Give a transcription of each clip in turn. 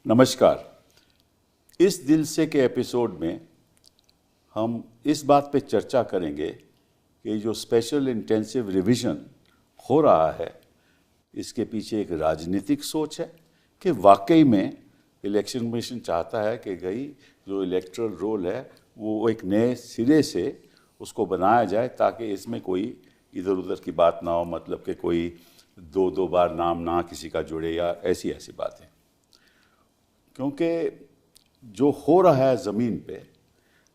नमस्कार। इस दिल से के एपिसोड में हम इस बात पे चर्चा करेंगे कि जो स्पेशल इंटेंसिव रिवीजन हो रहा है इसके पीछे एक राजनीतिक सोच है कि वाकई में इलेक्शन कमीशन चाहता है कि जो इलेक्टरल रोल है वो एक नए सिरे से उसको बनाया जाए ताकि इसमें कोई इधर उधर की बात ना हो, मतलब कि कोई दो बार नाम ना किसी का जुड़े या ऐसी बातें। क्योंकि जो हो रहा है ज़मीन पे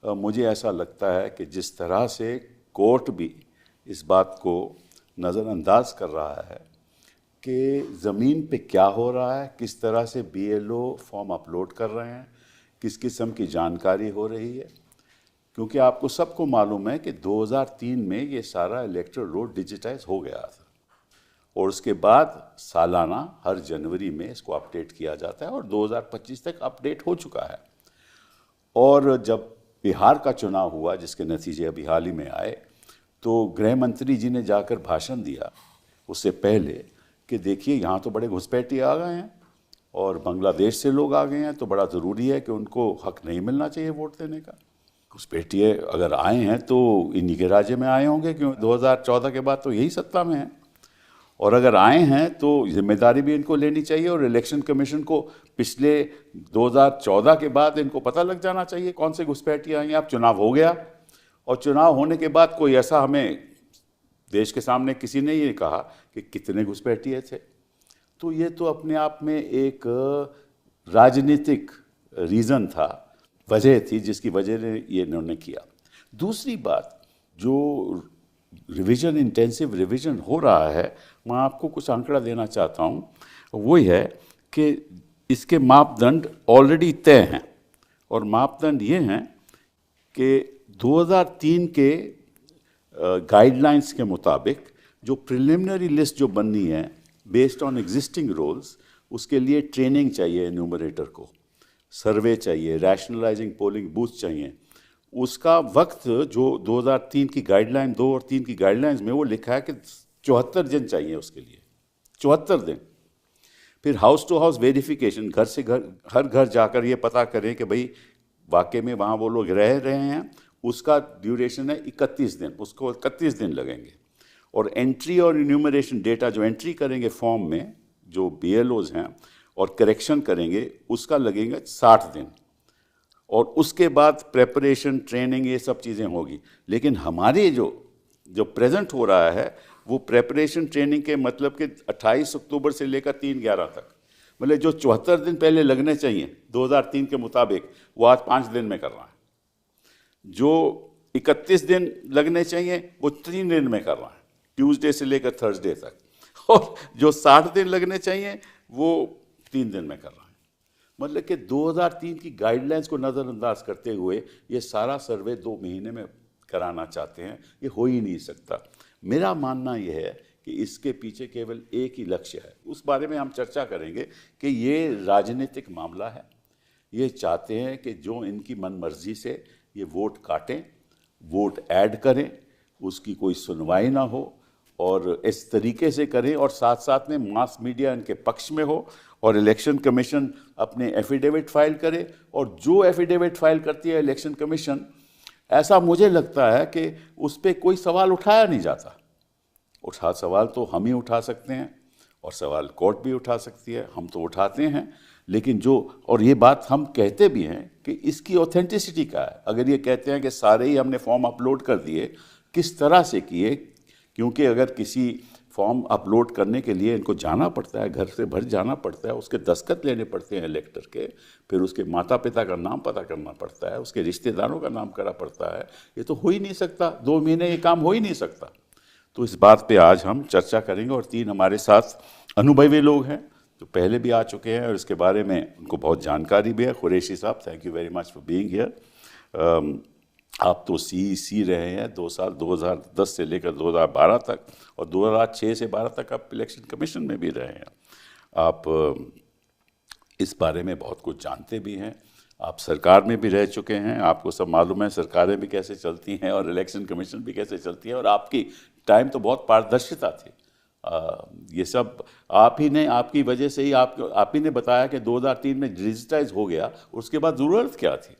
मुझे ऐसा लगता है कि जिस तरह से कोर्ट भी इस बात को नज़रअंदाज कर रहा है कि ज़मीन पे क्या हो रहा है, किस तरह से बीएलओ फॉर्म अपलोड कर रहे हैं, किस किस्म की जानकारी हो रही है। क्योंकि आपको सबको मालूम है कि 2003 में ये सारा इलेक्टरल रोल डिजिटाइज हो गया था और उसके बाद सालाना हर जनवरी में इसको अपडेट किया जाता है और 2025 तक अपडेट हो चुका है। और जब बिहार का चुनाव हुआ जिसके नतीजे अभी हाल ही में आए तो गृह मंत्री जी ने जाकर भाषण दिया उससे पहले कि देखिए यहाँ तो बड़े घुसपैठी आ गए हैं और बांग्लादेश से लोग आ गए हैं, तो बड़ा ज़रूरी है कि उनको हक नहीं मिलना चाहिए वोट देने का। घुसपैठी अगर आए हैं तो इन्हीं के राज्य में आए होंगे, क्यों 2014 के बाद तो यही सत्ता में है, और अगर आए हैं तो जिम्मेदारी भी इनको लेनी चाहिए। और इलेक्शन कमीशन को पिछले 2014 के बाद इनको पता लग जाना चाहिए कौन से घुसपैठी आए हैं। अब चुनाव हो गया और चुनाव होने के बाद कोई ऐसा हमें देश के सामने किसी ने ये कहा कि कितने घुसपैठिए थे। तो ये तो अपने आप में एक राजनीतिक रीज़न था, वजह थी जिसकी वजह ने ये इन्होंने किया। दूसरी बात, जो रिवीजन इंटेंसिव रिवीजन हो रहा है, मैं आपको कुछ आंकड़ा देना चाहता हूँ। वो है कि इसके मापदंड ऑलरेडी तय हैं और मापदंड ये हैं कि 2003 के गाइडलाइंस के मुताबिक जो प्रिलिमिनरी लिस्ट जो बननी है बेस्ड ऑन एग्जिस्टिंग रोल्स, उसके लिए ट्रेनिंग चाहिए एन्यूमरेटर को, सर्वे चाहिए, रैशनलाइजिंग पोलिंग बूथ चाहिए। उसका वक्त जो 2003 की गाइडलाइन 2 और 3 की गाइडलाइंस में वो लिखा है कि 74 दिन चाहिए उसके लिए, 74 दिन। फिर हाउस टू हाउस वेरिफिकेशन, घर से घर, हर घर जाकर ये पता करें कि भाई वाकई में वहाँ वो लोग रह रहे हैं, उसका ड्यूरेशन है 31 दिन, उसको 31 दिन लगेंगे। और एंट्री और इन्यूमरेशन डेटा जो एंट्री करेंगे फॉर्म में जो बीएलओज हैं और करेक्शन करेंगे उसका लगेगा 60 दिन। और उसके बाद प्रेपरेशन, ट्रेनिंग, ये सब चीज़ें होगी। लेकिन हमारे जो प्रेजेंट हो रहा है वो प्रेपरेशन ट्रेनिंग के मतलब कि 28 अक्टूबर से लेकर 3/11 तक, मतलब जो 74 दिन पहले लगने चाहिए 2003 के मुताबिक वो आज 5 दिन में कर रहा है। जो 31 दिन लगने चाहिए वो 3 दिन में कर रहा है, ट्यूसडे से लेकर थर्सडे तक। और जो 60 दिन लगने चाहिए वो 3 दिन में कर रहा है। मतलब कि 2003 की गाइडलाइंस को नज़रअंदाज करते हुए ये सारा सर्वे 2 महीने में कराना चाहते हैं। ये हो ही नहीं सकता। मेरा मानना यह है कि इसके पीछे केवल एक ही लक्ष्य है, उस बारे में हम चर्चा करेंगे कि ये राजनीतिक मामला है। ये चाहते हैं कि जो इनकी मनमर्जी से ये वोट काटें, वोट ऐड करें, उसकी कोई सुनवाई ना हो और इस तरीके से करें, और साथ साथ में मास मीडिया इनके पक्ष में हो और इलेक्शन कमीशन अपने एफिडेविट फाइल करे। और जो एफिडेविट फाइल करती है इलेक्शन कमीशन, ऐसा मुझे लगता है कि उस पर कोई सवाल उठाया नहीं जाता। सवाल तो हम ही उठा सकते हैं और सवाल कोर्ट भी उठा सकती है, हम तो उठाते हैं। लेकिन और ये बात हम कहते भी हैं कि इसकी ऑथेंटिसिटी क्या है। अगर ये कहते हैं कि सारे ही हमने फॉर्म अपलोड कर दिए, किस तरह से किए? क्योंकि अगर किसी फॉर्म अपलोड करने के लिए इनको जाना पड़ता है, घर से भर जाना पड़ता है, उसके दस्तखत लेने पड़ते हैं इलेक्टर के, फिर उसके माता पिता का नाम पता करना पड़ता है, उसके रिश्तेदारों का नाम करना पड़ता है। ये तो हो ही नहीं सकता, 2 महीने ये काम हो ही नहीं सकता। तो इस बात पे आज हम चर्चा करेंगे और 3 हमारे साथ अनुभवी लोग हैं जो पहले भी आ चुके हैं और इसके बारे में उनको बहुत जानकारी भी है। कुरैशी साहब, thank you very much for being here. आप तो सी रहे हैं 2 साल, 2010 से लेकर 2012 तक, और 2006 से 12 तक आप इलेक्शन कमीशन में भी रहे हैं। आप इस बारे में बहुत कुछ जानते भी हैं। आप सरकार में भी रह चुके हैं, आपको सब मालूम है सरकारें भी कैसे चलती हैं और इलेक्शन कमीशन भी कैसे चलती है। और आपकी टाइम तो बहुत पारदर्शिता थी, ये सब आप ही ने, आपकी वजह से ही, आप ही ने बताया कि 2003 में डिजिटाइज हो गया, उसके बाद ज़रूरत क्या थी।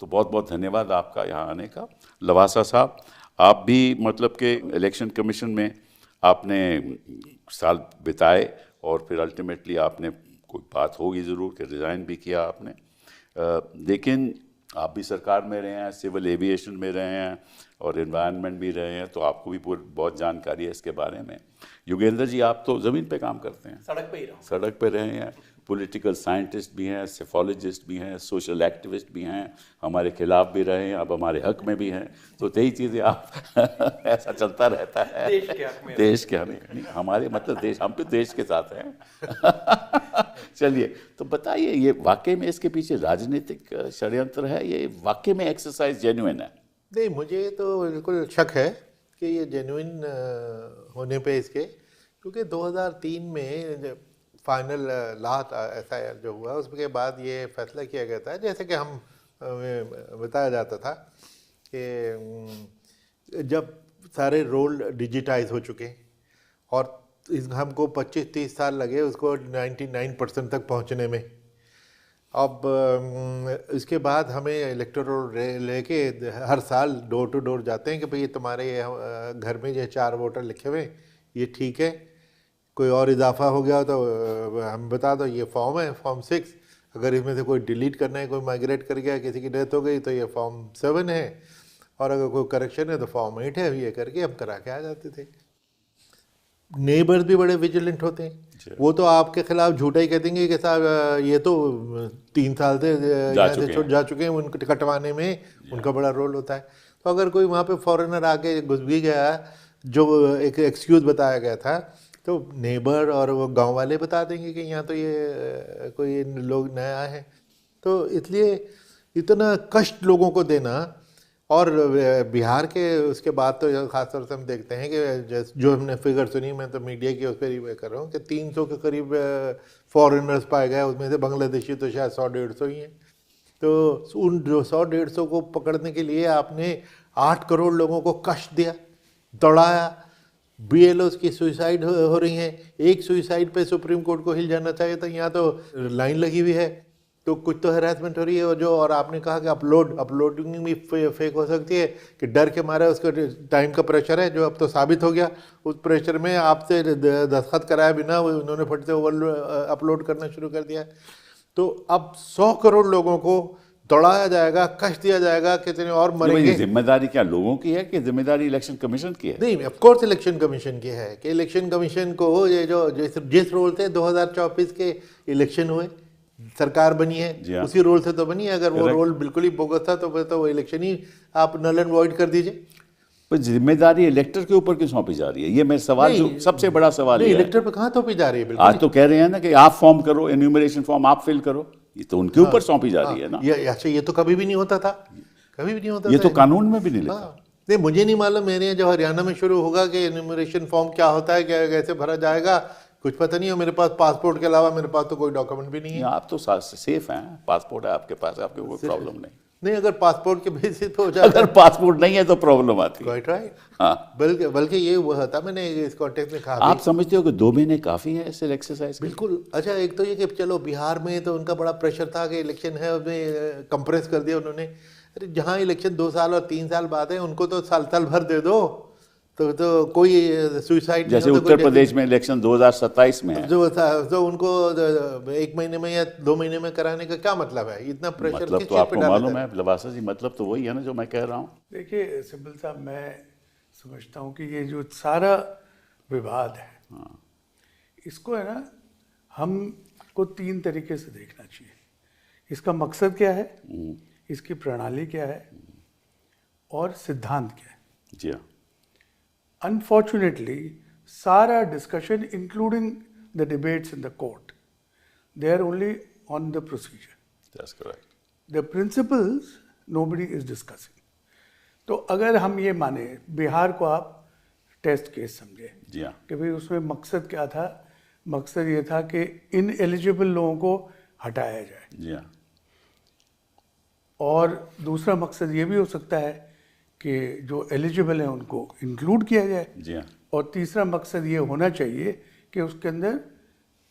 तो बहुत बहुत धन्यवाद आपका यहाँ आने का। लवासा साहब, आप भी मतलब कि इलेक्शन कमीशन में आपने साल बिताए और फिर अल्टीमेटली आपने कोई बात होगी ज़रूर कि रिज़ाइन भी किया आपने, लेकिन आप भी सरकार में रहे हैं, सिविल एविएशन में रहे हैं और एनवायरनमेंट भी रहे हैं, तो आपको भी बहुत जानकारी है इसके बारे में। योगेंद्र जी, आप तो ज़मीन पे काम करते हैं, सड़क पे ही रहो। सड़क पे रहे हैं, पॉलिटिकल साइंटिस्ट भी हैं, सेफोलॉजिस्ट भी हैं, सोशल एक्टिविस्ट भी हैं, हमारे खिलाफ भी रहे हैं, अब हमारे हक में भी हैं, तो यही चीज़ें आप ऐसा चलता रहता है देश के हक में, देश के हक में, हमारे मतलब देश, हम तो देश के साथ हैं। चलिए, तो बताइए, ये वाकई में इसके पीछे राजनीतिक षड्यंत्र है, ये वाकई में एक्सरसाइज जेन्युइन है? नहीं, मुझे तो बिल्कुल शक है कि ये जेन्युइन होने पे इसके, क्योंकि 2003 में फाइनल लास्ट SIR जो हुआ उसके बाद ये फैसला किया गया था, जैसे कि हम बताया जाता था कि जब सारे रोल डिजिटाइज हो चुके और हमको 25-30 साल लगे उसको 99% तक पहुंचने में, अब इसके बाद हमें इलेक्टोरल लेके हर साल डोर टू डोर जाते हैं कि भाई तुम्हारे घर में ये 4 वोटर लिखे हुए, ये ठीक है, कोई और इजाफा हो गया तो हम बता दो, ये फॉर्म है फॉर्म 6, अगर इसमें से कोई डिलीट करना है, कोई माइग्रेट कर गया, किसी की डेथ हो गई तो ये फॉर्म 7 है, और अगर कोई करेक्शन है तो फॉर्म 8 है, ये करके हम करा के आ जाते थे। नेबर्स भी बड़े विजिलेंट होते हैं, वो तो आपके खिलाफ झूठा ही कह देंगे कि साहब ये तो 3 साल से जा चुके हैं, उनको कटवाने में उनका बड़ा रोल होता है। तो अगर कोई वहाँ पे फॉरेनर आके घुस भी गया, जो एक एक्सक्यूज़ बताया गया था, तो नेबर और वो गांव वाले बता देंगे कि यहाँ तो ये कोई लोग नया है। तो इसलिए इतना कष्ट लोगों को देना, और बिहार के उसके बाद तो खासतौर से हम देखते हैं कि जो हमने फिगर सुनी, मैं तो मीडिया की उस पर ही कर रहा हूँ कि 300 के करीब फॉरेनर्स पाए गए, उसमें से बांग्लादेशी तो शायद 100-150 ही हैं। तो उन 100-150 को पकड़ने के लिए आपने 8 करोड़ लोगों को कष्ट दिया, दौड़ाया, BLOs की सुसाइड हो रही हैं, एक सुसाइड पे सुप्रीम कोर्ट को हिल जाना चाहिए था, यहाँ तो लाइन लगी हुई है, तो कुछ तो हैरेसमेंट हो रही है। और आपने कहा कि अपलोडिंग भी फेक हो सकती है कि डर के मारे उसका टाइम का प्रेशर है, जो अब तो साबित हो गया, उस प्रेशर में आपसे दस्तखत कराया बिना उन्होंने फट से अपलोड करना शुरू कर दिया। तो अब 100 करोड़ लोगों को दौड़ाया जाएगा, कष्ट दिया जाएगा, कितने और मरेंगे। जिम्मेदारी क्या लोगों की है कि जिम्मेदारी इलेक्शन कमीशन की है? नहीं, ऑफ कोर्स इलेक्शन कमीशन की है कि इलेक्शन कमीशन को ये जो जिस रोल से 2024 के इलेक्शन हुए, सरकार बनी है, उसी रोल से तो बनी है। अगर वो रोल बिल्कुल ही बोगस था तो वो इलेक्शन ही आप नल एंड वॉइड कर दीजिए। पर जिम्मेदारी इलेक्टर के ऊपर क्यों सौंपी जा रही है? ये मेरा सवाल, जो सबसे बड़ा सवाल है। इलेक्टर पे कहाँ सौंपी जा रही है? आज तो कह रहे हैं ना कि आप फॉर्म करो, एन्यूमरेशन फॉर्म आप फिल करो, ये तो उनके ऊपर सौंपी जा रही है ना। ये तो कभी भी नहीं होता था, कभी भी नहीं होता था, ये तो कानून में भी नहीं लिखा। नहीं, मुझे नहीं मालूम, मेरे जो हरियाणा में शुरू होगा कि एन्यूमरेशन फॉर्म क्या होता है, क्या कैसे भरा जाएगा, कुछ पता नहीं है। मेरे पास पासपोर्ट के अलावा मेरे पास तो कोई डॉक्यूमेंट भी नहीं है। आप तो सेफ हैं, पासपोर्ट है आपके पास, आपको कोई प्रॉब्लम नहीं। नहीं, अगर पासपोर्ट के बेसिस पे हो जाए, अगर पासपोर्ट नहीं है तो प्रॉब्लम आती है। Right right. हाँ, बल्कि ये हुआ था, मैंने इस कॉन्टेक्स्ट में कहा, आप समझते हो कि 2 महीने काफ़ी है इस एक्सरसाइज? बिल्कुल। अच्छा, एक तो ये कि चलो बिहार में तो उनका बड़ा प्रेशर था कि इलेक्शन है, उसमें कंप्रेस कर दिया उन्होंने। अरे जहाँ इलेक्शन 2 साल और 3 साल बाद है, उनको तो साल भर दे दो, तो कोई सुसाइड, जैसे उत्तर प्रदेश में इलेक्शन 2027 में है, जो उनको 1 महीने में या 2 महीने में कराने का क्या मतलब है? इतना प्रेशर मतलब तो आपको मालूम है लवासा जी, मतलब तो वही है ना जो मैं कह रहा हूँ। देखिए सिब्बल साहब, मैं समझता हूँ कि ये जो सारा विवाद है, इसको है ना, हमको 3 तरीके से देखना चाहिए। इसका मकसद क्या है, इसकी प्रणाली क्या है, और सिद्धांत क्या है। जी हाँ। Unfortunately, सारा discussion, including the debates in the court, they are only on the procedure. That's correct. The principles nobody is discussing. तो अगर हम ये माने, बिहार को आप टेस्ट केस समझे कि भाई उसमें मकसद क्या था, मकसद ये था कि इनएलिजिबल लोगों को हटाया जाए। जी हाँ। और दूसरा मकसद ये भी हो सकता है कि जो एलिजिबल हैं उनको इंक्लूड किया जाए। जी हाँ। और तीसरा मकसद ये होना चाहिए कि उसके अंदर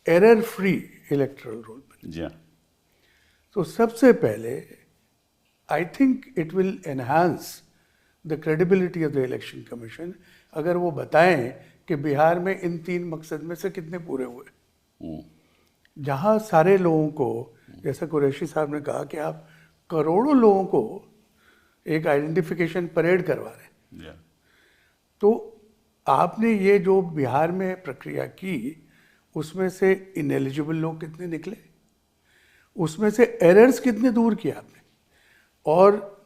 एरर फ्री इलेक्टोरल रोल बने। जी हाँ। तो सबसे पहले I think it will enhance the credibility of the election commission अगर वो बताएं कि बिहार में इन 3 मकसद में से कितने पूरे हुए। जहाँ सारे लोगों को, जैसा कुरैशी साहब ने कहा कि आप करोड़ों लोगों को एक आइडेंटिफिकेशन परेड करवा रहे हैं, तो आपने ये जो बिहार में प्रक्रिया की उसमें से इनएलिजिबल लोग कितने निकले, उसमें से एरर्स कितने दूर किए आपने। और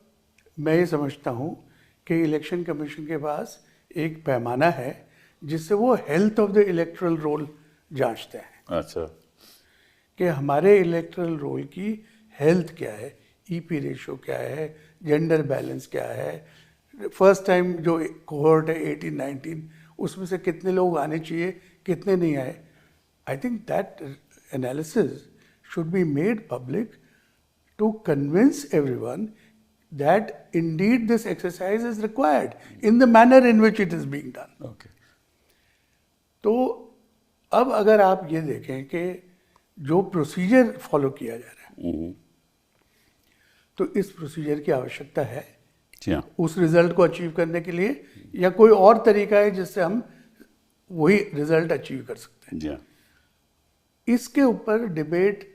मैं ये समझता हूँ कि इलेक्शन कमीशन के पास एक पैमाना है जिससे वो health of the electoral roll जांचते हैं। अच्छा। कि हमारे इलेक्टोरल रोल की हेल्थ क्या है, ईपी रेशो क्या है, जेंडर बैलेंस क्या है, फर्स्ट टाइम जो कोहॉर्ट है 18-19 उसमें से कितने लोग आने चाहिए, कितने नहीं आए। I think that analysis should be made public to convince everyone that indeed this exercise is required in the manner in which it is being done. Okay. तो अब अगर आप ये देखें कि जो प्रोसीजर फॉलो किया जा रहा है तो इस प्रोसीजर की आवश्यकता है उस रिजल्ट को अचीव करने के लिए, या कोई और तरीका है जिससे हम वही रिजल्ट अचीव कर सकते हैं। इसके ऊपर डिबेट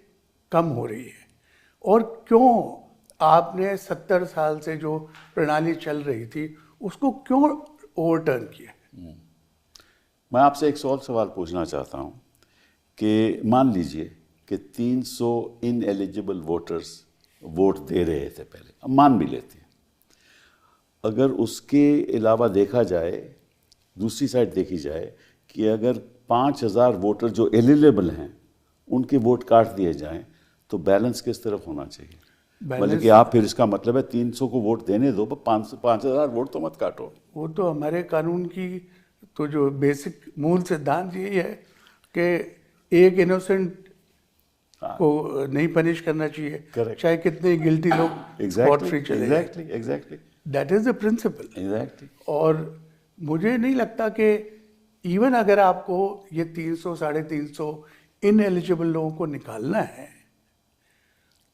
कम हो रही है। और क्यों आपने 70 साल से जो प्रणाली चल रही थी उसको क्यों ओवरटर्न किया? मैं आपसे एक सवाल पूछना चाहता हूं कि मान लीजिए कि 300 इनएलिजिबल वोटर्स वोट दे रहे थे पहले, अब मान भी लेते हैं, अगर उसके अलावा देखा जाए, दूसरी साइड देखी जाए कि अगर 5000 वोटर जो एलिजिबल हैं उनके वोट काट दिए जाएं तो बैलेंस किस तरफ होना चाहिए? मतलब कि आप फिर इसका मतलब है 300 को वोट देने दो, 5000 वोट तो मत काटो। वो तो हमारे कानून की तो जो बेसिक मूल सिद्धांत यही है कि एक इनोसेंट को नहीं पनिश करना चाहिए, चाहे कितने गिल्टी लोग स्पॉट फ्री चले। Exactly that is the principle. Exactly. और मुझे नहीं लगता कि इवन अगर आपको ये 300 350 इनएलिजिबल लोगों को निकालना है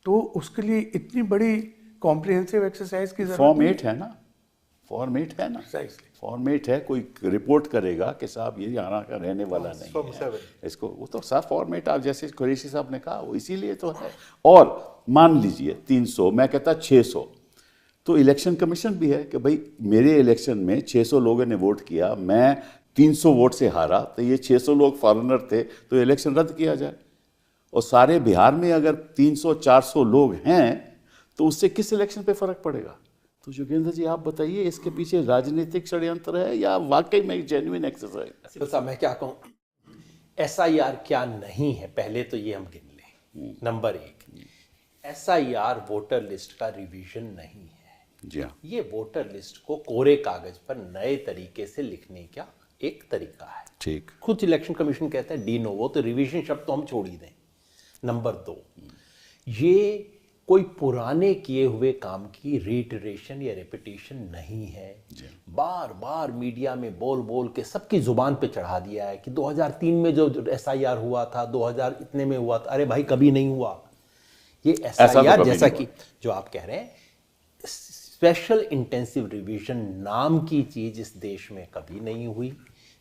तो उसके लिए इतनी बड़ी कॉम्प्रिहेंसिव एक्सरसाइज की जरूरत फॉर्मेट है ना, फॉर्मेट है ना, फॉर्मेट है। कोई रिपोर्ट करेगा कि साहब ये यहाँ का रहने वाला नहीं है, इसको वो तो साफ फॉर्मेट, आप जैसे कुरैशी साहब ने कहा वो इसीलिए तो है। और मान लीजिए 300, मैं कहता 600, तो इलेक्शन कमीशन भी है कि भाई मेरे इलेक्शन में 600 लोगों ने वोट किया, मैं 300 वोट से हारा, तो ये 600 लोग फॉरेनर थे तो इलेक्शन रद्द किया जाए। और सारे बिहार में अगर 300-400 लोग हैं तो उससे किस इलेक्शन पे फर्क पड़ेगा? तो योगेंद्र जी आप बताइए, इसके पीछे राजनीतिक षड्यंत्र है या वाकई में एक जेन्युइन एक्सरसाइज? तो साहब मैं क्या कहूँ, SIR क्या नहीं है पहले तो ये हम गिन लें। नंबर 1, SIR वोटर लिस्ट का रिवीजन नहीं है। जी हाँ। ये वोटर लिस्ट को कोरे कागज पर नए तरीके से लिखने का एक तरीका है। ठीक। खुद इलेक्शन कमीशन कहता है डी नोवो, तो रिवीजन शब्द तो हम छोड़ ही दें। नंबर 2, ये कोई पुराने किए हुए काम की रीइटरेशन या रेपिटेशन नहीं है। बार बार मीडिया में बोल बोल के सबकी जुबान पे चढ़ा दिया है कि 2003 में जो SIR हुआ था, 2000 इतने में हुआ था। अरे भाई कभी नहीं हुआ ये SIR, जैसा कि जो आप कह रहे हैं स्पेशल इंटेंसिव रिवीजन नाम की चीज इस देश में कभी नहीं हुई।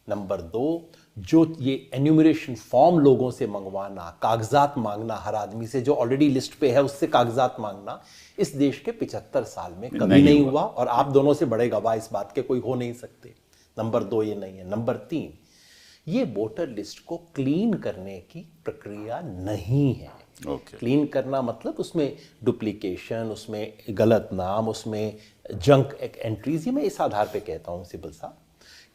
नंबर 2, जो ये एन्यूमरेशन फॉर्म लोगों से मंगवाना, कागजात मांगना, हर आदमी से जो ऑलरेडी लिस्ट पे है उससे कागजात मांगना, इस देश के 75 साल में कभी नहीं हुआ। और आप दोनों से बड़े गवाह इस बात के कोई हो नहीं सकते। नंबर 2 ये नहीं है। नंबर 3, ये वोटर लिस्ट को क्लीन करने की प्रक्रिया नहीं है। क्लीन करना मतलब उसमें डुप्लीकेशन, उसमें गलत नाम, उसमें जंक एंट्रीज। ये मैं इस आधार पे कहता हूँ सिब्बल साहब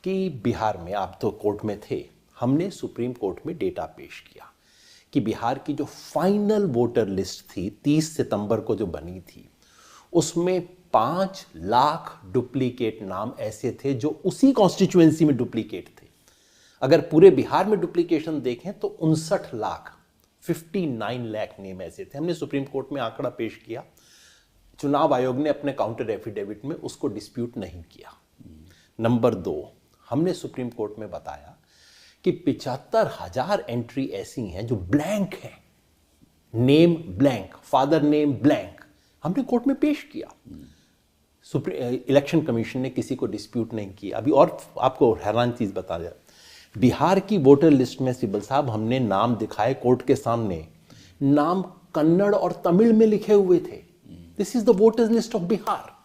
कि बिहार में, आप तो कोर्ट में थे, हमने सुप्रीम कोर्ट में डेटा पेश किया कि बिहार की जो फाइनल वोटर लिस्ट थी 30 सितंबर को जो बनी थी, उसमें 5 लाख डुप्लीकेट नाम ऐसे थे जो उसी कॉन्स्टिट्यूएंसी में डुप्लीकेट थे। अगर पूरे बिहार में डुप्लीकेशन देखें तो 59 लाख नेम ऐसे थे। हमने सुप्रीम कोर्ट में आंकड़ा पेश किया, चुनाव आयोग ने अपने काउंटर एफिडेविट में उसको डिस्प्यूट नहीं किया। नंबर 2, हमने सुप्रीम कोर्ट में बताया कि 75,000 एंट्री ऐसी हैं जो ब्लैंक हैं, name blank, father name blank, हमने कोर्ट में पेश किया। इलेक्शन कमीशन ने किसी को डिस्प्यूट नहीं किया। अभी और आपको हैरान चीज बता दिया, बिहार की वोटर लिस्ट में सिब्बल साहब हमने नाम दिखाए कोर्ट के सामने, नाम कन्नड़ और तमिल में लिखे हुए थे। This is the voters list of Bihar.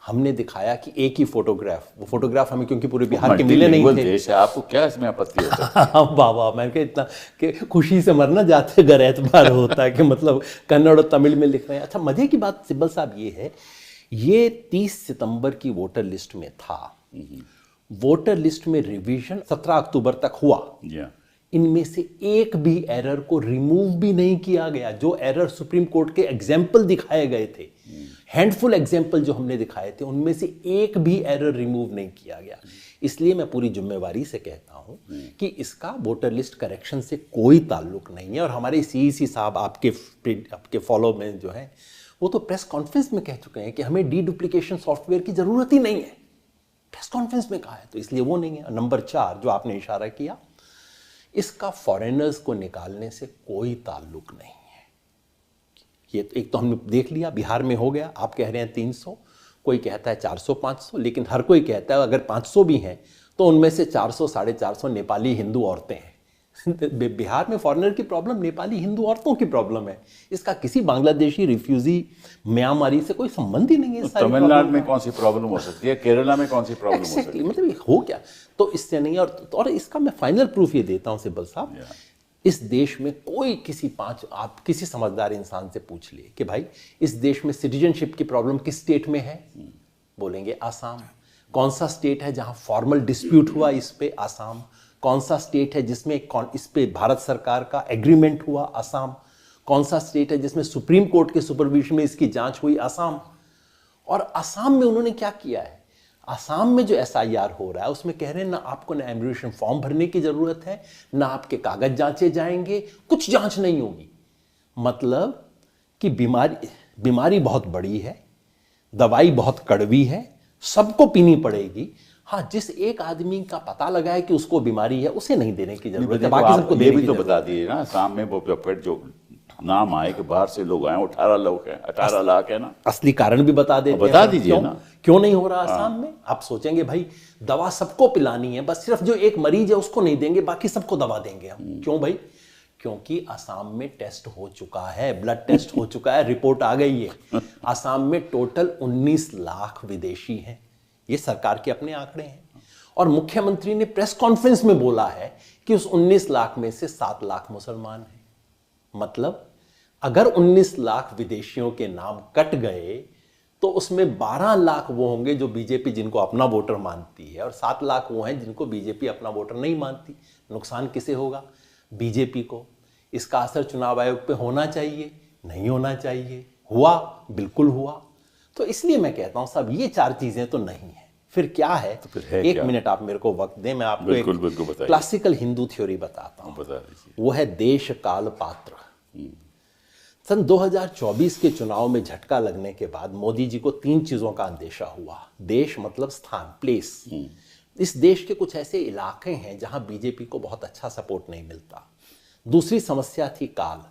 हमने दिखाया कि एक ही फोटोग्राफ, वो फोटोग्राफ हमें क्योंकि पूरे बिहार के मिले नहीं थे। देश है, आपको क्या इसमें आपत्ति होता है? हाँ बाबा, मैं कहा इतना कि खुशी से मरना जाते घर एतबार होता है कि मतलब कन्नड़ और तमिल में लिख रहे हैं। अच्छा, मजे की बात सिब्बल साहब ये है, ये 30 सितंबर की वोटर लिस्ट में था। वोटर लिस्ट में रिवीजन 17 अक्टूबर तक हुआ। इनमें से एक भी एरर को रिमूव भी नहीं किया गया। जो एरर सुप्रीम कोर्ट के एग्जाम्पल दिखाए गए थे, हैंडफुल एग्जाम्पल जो हमने दिखाए थे, उनमें से एक भी एरर रिमूव नहीं किया गया। इसलिए मैं पूरी जिम्मेवारी से कहता हूं कि इसका वोटर लिस्ट करेक्शन से कोई ताल्लुक नहीं है। और हमारे सीईसी साहब आपके फॉलो में जो है, वो तो प्रेस कॉन्फ्रेंस में कह चुके हैं कि हमें डीडुप्लीकेशन सॉफ्टवेयर की जरूरत ही नहीं है। प्रेस कॉन्फ्रेंस में कहा है, तो इसलिए वो नहीं है। नंबर 4 जो आपने इशारा किया, इसका फॉरेनर्स को निकालने से कोई ताल्लुक नहीं है। ये एक तो हमने देख लिया, बिहार में हो गया। आप कह रहे हैं 300, कोई कहता है 400-500, लेकिन हर कोई कहता है अगर 500 भी हैं तो उनमें से 400-450 नेपाली हिंदू औरतें हैं। बिहार में फॉरेनर की प्रॉब्लम नेपाली हिंदू औरतों की प्रॉब्लम है। इसका किसी बांग्लादेशी रिफ्यूजी म्यांमारी से कोई संबंध ही नहीं है। तमिलनाडु में कौन सी प्रॉब्लम हो सकती है, केरला में कौन सी प्रॉब्लम हो सकती है? मतलब हो क्या, तो इससे नहीं। और इसका मैं फाइनल प्रूफ ये देता हूं सिब्बल साहब, इस देश में कोई आप किसी समझदार इंसान से पूछ लिए कि भाई इस देश में सिटीजनशिप की प्रॉब्लम किस स्टेट में है, बोलेंगे आसाम। कौन सा स्टेट है जहां फॉर्मल डिस्प्यूट हुआ इस पे, आसाम। कौन सा स्टेट है जिसमें इस पे भारत सरकार का एग्रीमेंट हुआ, आसाम। कौन सा स्टेट है जिसमें सुप्रीम कोर्ट के सुपरविजन में इसकी जांच हुई, आसाम। और आसाम में उन्होंने क्या किया है, आसाम में जो एसआईआर हो रहा है उसमें कह रहे हैं ना आपको ना एम्ब्यूलेशन फॉर्म भरने की जरूरत है, ना आपके कागज जांचे जाएंगे, कुछ जांच नहीं होगी। मतलब कि बीमारी बहुत बड़ी है, दवाई बहुत कड़वी है, सबको पीनी पड़ेगी। हाँ, जिस एक आदमी का पता लगा है कि उसको बीमारी है, उसे नहीं देने की जरूरत है, बाकी सबको देने की जरूरत है। बता दिए ना, आसाम में वो जो नाम आए कि बाहर से लोग आए, 18 लोग हैं, 18 लाख है ना। असली कारण भी बता देते हैं, बता दीजिए ना, क्यों नहीं हो रहा आसाम में। आप सोचेंगे भाई दवा सबको पिलानी है, बस सिर्फ जो एक मरीज है उसको नहीं देंगे, बाकी सबको दवा देंगे हम। क्यों भाई? क्योंकि आसाम में टेस्ट हो चुका है, ब्लड टेस्ट हो चुका है, रिपोर्ट आ गई है। आसाम में टोटल 19 लाख विदेशी हैं, ये सरकार के अपने आंकड़े हैं। और मुख्यमंत्री ने प्रेस कॉन्फ्रेंस में बोला है कि उस 19 लाख में से 7 लाख मुसलमान हैं। मतलब अगर 19 लाख विदेशियों के नाम कट गए तो उसमें 12 लाख वो होंगे जो बीजेपी जिनको अपना वोटर मानती है, और 7 लाख वो हैं जिनको बीजेपी अपना वोटर नहीं मानती। नुकसान किसे होगा? बीजेपी को। इसका असर चुनाव आयोग पे होना चाहिए, नहीं होना चाहिए? हुआ, बिल्कुल हुआ। तो इसलिए मैं कहता हूं साहब ये 4 चीजें तो नहीं है, फिर क्या है? तो फिर है 1 मिनट आप मेरे को वक्त दें, मैं आपको एक क्लासिकल हिंदू थ्योरी बताता हूं। बता दीजिए। वो है देश काल पात्र। सन 2024 के चुनाव में झटका लगने के बाद मोदी जी को 3 चीजों का अंदेशा हुआ। देश मतलब स्थान, प्लेस। इस देश के कुछ ऐसे इलाके हैं जहां बीजेपी को बहुत अच्छा सपोर्ट नहीं मिलता। दूसरी समस्या थी काल,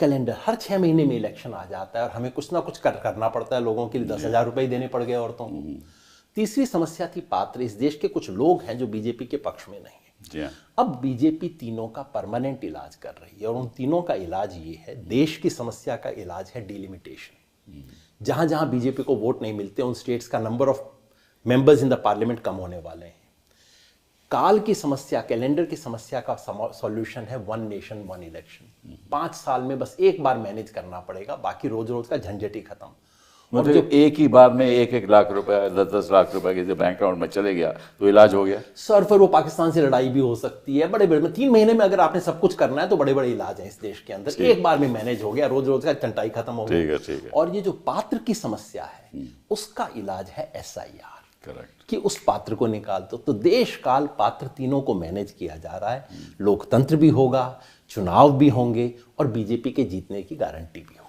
कैलेंडर। हर 6 महीने में इलेक्शन आ जाता है और हमें कुछ ना कुछ करना पड़ता है, लोगों के लिए 10,000 रुपए देने पड़ गए औरतों को। तीसरी समस्या थी पात्र। इस देश के कुछ लोग हैं जो बीजेपी के पक्ष में नहीं है। अब बीजेपी तीनों का परमानेंट इलाज कर रही है, और उन तीनों का इलाज ये है, देश की समस्या का इलाज है डिलिमिटेशन। जहां जहां बीजेपी को वोट नहीं मिलते उन स्टेट्स का number of members in the parliament कम होने वाले हैं। काल की समस्या, कैलेंडर की समस्या का सॉल्यूशन है 1 नेशन 1 इलेक्शन। 5 साल में बस एक बार मैनेज करना पड़ेगा, बाकी रोज रोज का झंझट ही खत्म। मतलब जो एक ही बार में 1-1 लाख रुपए, 10-10 लाख रुपए के बैंक अकाउंट में चले गया तो इलाज हो गया। सर फिर वो पाकिस्तान से लड़ाई भी हो सकती है। बड़े 3 महीने में अगर आपने सब कुछ करना है तो बड़े बड़े इलाज हैं इस देश के अंदर। एक बार में मैनेज हो गया, रोज रोज का चंटाई खत्म हो गया। ठीक है। और ये जो पात्र की समस्या है उसका इलाज है SIR। करेक्ट। कि उस पात्र को निकाल दो। तो देश काल पात्र तीनों को मैनेज किया जा रहा है। लोकतंत्र भी होगा, चुनाव भी होंगे, और बीजेपी के जीतने की गारंटी भी होगी।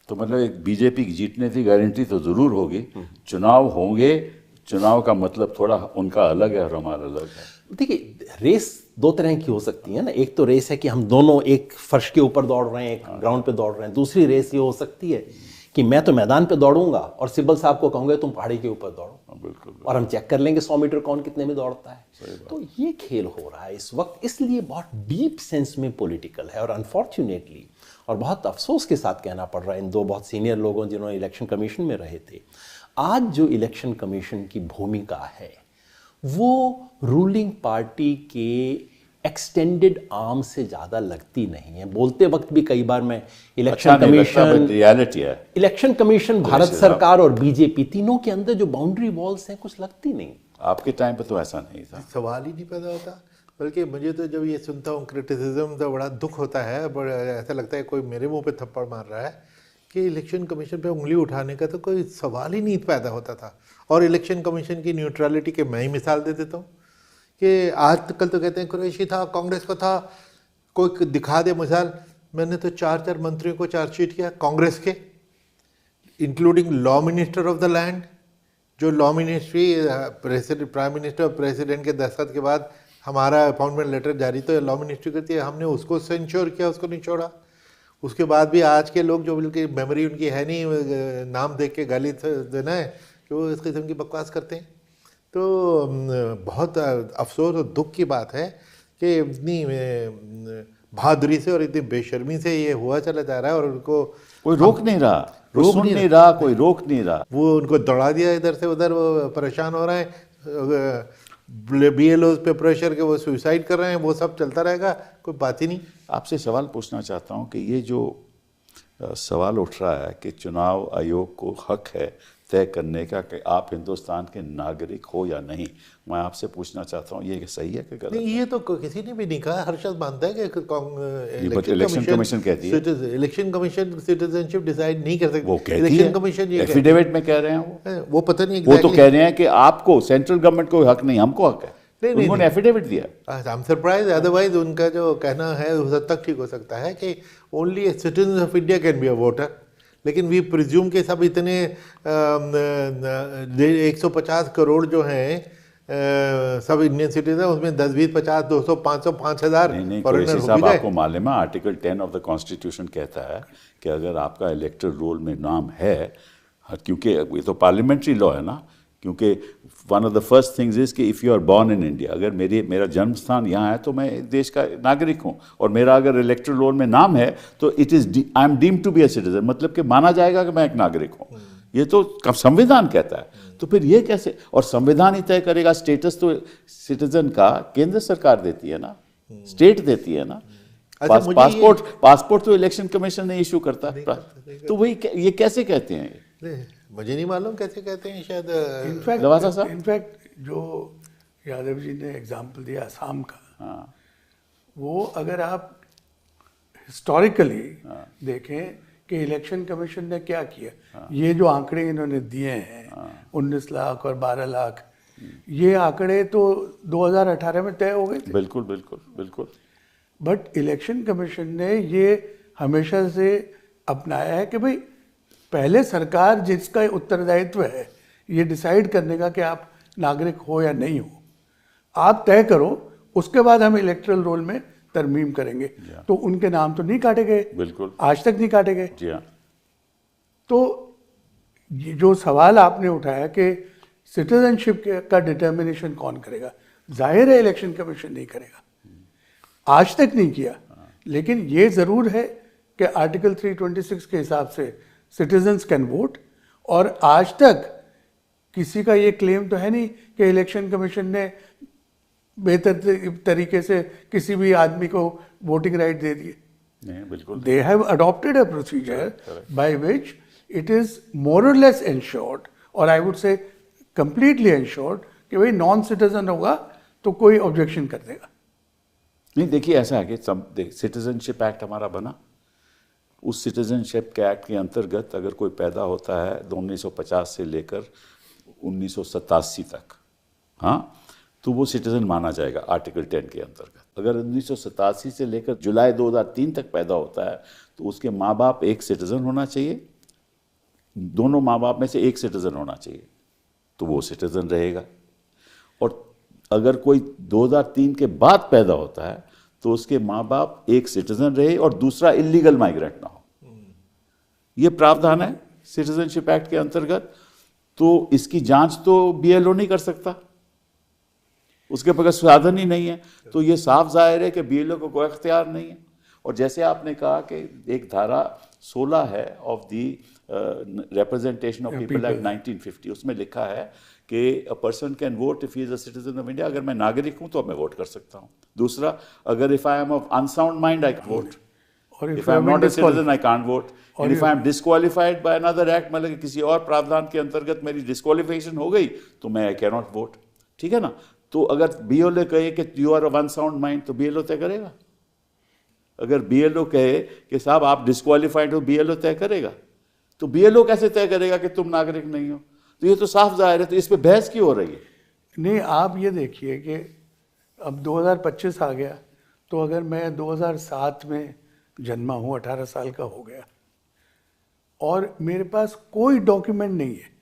तो मतलब एक बीजेपी की जीतने की गारंटी तो जरूर होगी, चुनाव होंगे, चुनाव का मतलब थोड़ा उनका अलग है और हमारा अलग है। देखिए, रेस दो तरह की हो सकती है ना। एक तो रेस है कि हम दोनों एक फर्श के ऊपर दौड़ रहे हैं, एक ग्राउंड पे दौड़ रहे हैं। दूसरी रेस ये हो सकती है कि मैं तो मैदान पे दौड़ूंगा और सिब्बल साहब को कहूंगा तुम पहाड़ी के ऊपर दौड़ो, बिल्कुल, और हम चेक कर लेंगे 100 मीटर कौन कितने में दौड़ता है। तो ये खेल हो रहा है इस वक्त, इसलिए बहुत डीप सेंस में पॉलिटिकल है। और अनफॉर्चुनेटली, और बहुत अफसोस के साथ कहना पड़ रहा है इन दो बहुत सीनियर लोगों जिन्होंने इलेक्शन कमीशन में रहे थे, आज जो इलेक्शन कमीशन की भूमिका है वो रूलिंग पार्टी के एक्सटेंडेड आर्म से ज्यादा लगती नहीं है। बोलते वक्त भी कई बार मैं इलेक्शन कमीशन, रियलिटी है, इलेक्शन कमीशन, भारत सरकार और बीजेपी तीनों के अंदर जो बाउंड्री वॉल्स हैं कुछ लगती नहीं। आपके टाइम पे तो ऐसा नहीं था, सवाल ही नहीं पैदा होता। बल्कि मुझे तो जब ये सुनता हूँ क्रिटिसिज्म तो बड़ा दुख होता है, बड़ा ऐसा लगता है कोई मेरे मुंह पे थप्पड़ मार रहा है कि इलेक्शन कमीशन पे उंगली उठाने का तो कोई सवाल ही नहीं पैदा होता था। और इलेक्शन कमीशन की न्यूट्रलिटी के मैं ही मिसाल दे देता हूँ कि आज कल तो कहते हैं कुरैशी था, कांग्रेस का था, कोई दिखा दे मिसाल। मैंने तो 4 मंत्रियों को चार्जशीट किया कांग्रेस के, including law minister of the land, जो लॉ मिनिस्ट्री प्राइम मिनिस्टर और प्रेसिडेंट के दस्तखत के बाद हमारा अपॉइंटमेंट लेटर जारी तो लॉ मिनिस्ट्री करती है, हमने उसको सेंश्योर किया, उसको नहीं छोड़ा। उसके बाद भी आज के लोग जो बिल्कुल मेमोरी उनकी है नहीं, नाम देख के गाली देना है, कि वो इस किस्म की बकवास करते हैं। तो बहुत अफसोस और दुख की बात है कि इतनी बहादुरी से और इतनी बेशर्मी से ये हुआ चला जा रहा है और उनको कोई रोक नहीं रहा, रोक नहीं रहा, कोई रोक नहीं रहा। वो उनको दौड़ा दिया इधर से उधर, वो परेशान हो रहे हैं, BLOs पे प्रेशर के वो सुसाइड कर रहे हैं, वो सब चलता रहेगा, कोई बात ही नहीं। आपसे सवाल पूछना चाहता हूं कि ये जो सवाल उठ रहा है कि चुनाव आयोग को हक है तय करने का कि आप हिंदुस्तान के नागरिक हो या नहीं, मैं आपसे पूछना चाहता हूँ ये सही है कि गलत? नहीं, ये तो किसी ने भी नहीं कहा। हर शख्स मानता है कि इलेक्शन कमीशन कहती है, इलेक्शन कमीशन सिटीजनशिप डिसाइड नहीं कर सकती। वो कहती इलेक्शन है, कमीशन ये एफिडेविट में कह रहे हैं वो पता नहीं, वो तो कह रहे हैं कि आपको सेंट्रल गवर्नमेंट को हक नहीं, हमको हक है। उन्होंने एफिडेविट दिया। आई एम सरप्राइज, अदरवाइज उनका जो कहना है उस हद तक ठीक हो सकता है कि only citizen of India can be a voter. लेकिन वी प्रिज्यूम के सब इतने 150 करोड़ जो हैं सब इंडियन सिटीजन, उसमें 10, 20, 50, 200, 500, 5000 फॉरेनर साहब, आपको मालूम है आर्टिकल 10 ऑफ द कॉन्स्टिट्यूशन कहता है कि अगर आपका इलेक्टोरल रोल में नाम है, क्योंकि ये तो पार्लियामेंट्री लॉ है ना, क्योंकि one of the first things is कि if you are born in India, अगर मेरा जन्म स्थान यहाँ है तो मैं देश का नागरिक हूँ, और मेरा अगर इलेक्टोरल रोल में नाम है तो it is I am deemed to be a citizen, मतलब कि माना जाएगा कि मैं एक नागरिक हूँ। ये तो संविधान कहता है। तो फिर ये कैसे, और संविधान ही तय करेगा? स्टेटस तो सिटीजन का केंद्र सरकार देती है ना, स्टेट देती है ना। पासपोर्ट तो इलेक्शन कमीशन ने इशू करता है। तो वही ये कैसे कहते हैं? मुझे नहीं मालूम कैसे कहते हैं, शायद इनफैक्ट जो यादव जी ने एग्जाम्पल दिया असम का, वो अगर आप हिस्टोरिकली देखें कि इलेक्शन कमीशन ने क्या किया, ये जो आंकड़े इन्होंने दिए हैं 19 लाख और 12 लाख, ये आंकड़े तो 2018 में तय हो गए थे। बिल्कुल बिल्कुल बिल्कुल। बट इलेक्शन कमीशन ने ये हमेशा से अपनाया है कि भाई पहले सरकार जिसका उत्तरदायित्व है ये डिसाइड करने का कि आप नागरिक हो या नहीं हो, आप तय करो, उसके बाद हम इलेक्टोरल रोल में तरमीम करेंगे। तो उनके नाम तो नहीं काटे गए, बिल्कुल, आज तक नहीं काटे गए। जी हाँ। तो ये जो सवाल आपने उठाया कि सिटीजनशिप का डिटर्मिनेशन कौन करेगा, जाहिर है इलेक्शन कमीशन नहीं करेगा, आज तक नहीं किया। लेकिन ये जरूर है कि आर्टिकल 326 के हिसाब से सिटीजन्स कैन वोट, और आज तक किसी का ये क्लेम तो है नहीं कि इलेक्शन कमीशन ने बेहतर तरीके से किसी भी आदमी को वोटिंग राइट दे दिए। नहीं, बिल्कुल। They have adopted a procedure by which it is more और लेस एंश्योर्ड, और I would say completely ensured कि भाई नॉन सिटीजन होगा तो कोई ऑब्जेक्शन कर देगा। नहीं, देखिए ऐसा है कि सिटीजनशिप एक्ट हमारा बना, उस सिटीजनशिप के एक्ट के अंतर्गत अगर कोई पैदा होता है 1950 से लेकर 1987 तक, हाँ, तो वो सिटीजन माना जाएगा आर्टिकल 10 के अंतर्गत। अगर 1987 से लेकर जुलाई 2003 तक पैदा होता है तो उसके माँ बाप एक सिटीजन होना चाहिए, दोनों माँ बाप में से एक सिटीजन होना चाहिए। तो वो सिटीजन रहेगा। और अगर कोई 2003 के बाद पैदा होता है तो उसके माँ बाप एक सिटीजन रहे और दूसरा इलीगल माइग्रेंट ना हो। ये प्रावधान है सिटीजनशिप एक्ट के अंतर्गत। तो इसकी जांच तो बीएलओ नहीं कर सकता, उसके पास साधन ही नहीं है। तो ये साफ जाहिर है कि बीएलओ को कोई अख्तियार नहीं है। और जैसे आपने कहा कि एक धारा 16 है of the representation of people act 1950, उसमें लिखा है कि a person can vote if he is a citizen of India. अगर मैं नागरिक हूं तो मैं वोट कर सकता हूं। दूसरा, अगर if I am of unsound mind I can vote, if I am not a citizen I can't vote, और if I am disqualified by another act, मतलब कि किसी और प्रावधान के अंतर्गत मेरी डिस्क्वालिफिकेशन हो गई तो मैं आई कैन नॉट वोट। ठीक है ना। तो अगर बीएलओ कहे कि you are of unsound mind तो बीएलओ तय करेगा। अगर बीएलओ कहे कि साहब आप डिस्क्वालिफाइड हो, बीएलओ तय करेगा। तो बीएलओ कैसे तय करेगा कि तुम नागरिक नहीं हो? तो ये तो साफ जाहिर है। तो इस पे बहस क्यों हो रही है? नहीं, आप ये देखिए कि अब 2025 आ गया, तो अगर मैं 2007 में जन्मा हूँ, 18 साल का हो गया, और मेरे पास कोई डॉक्यूमेंट नहीं है,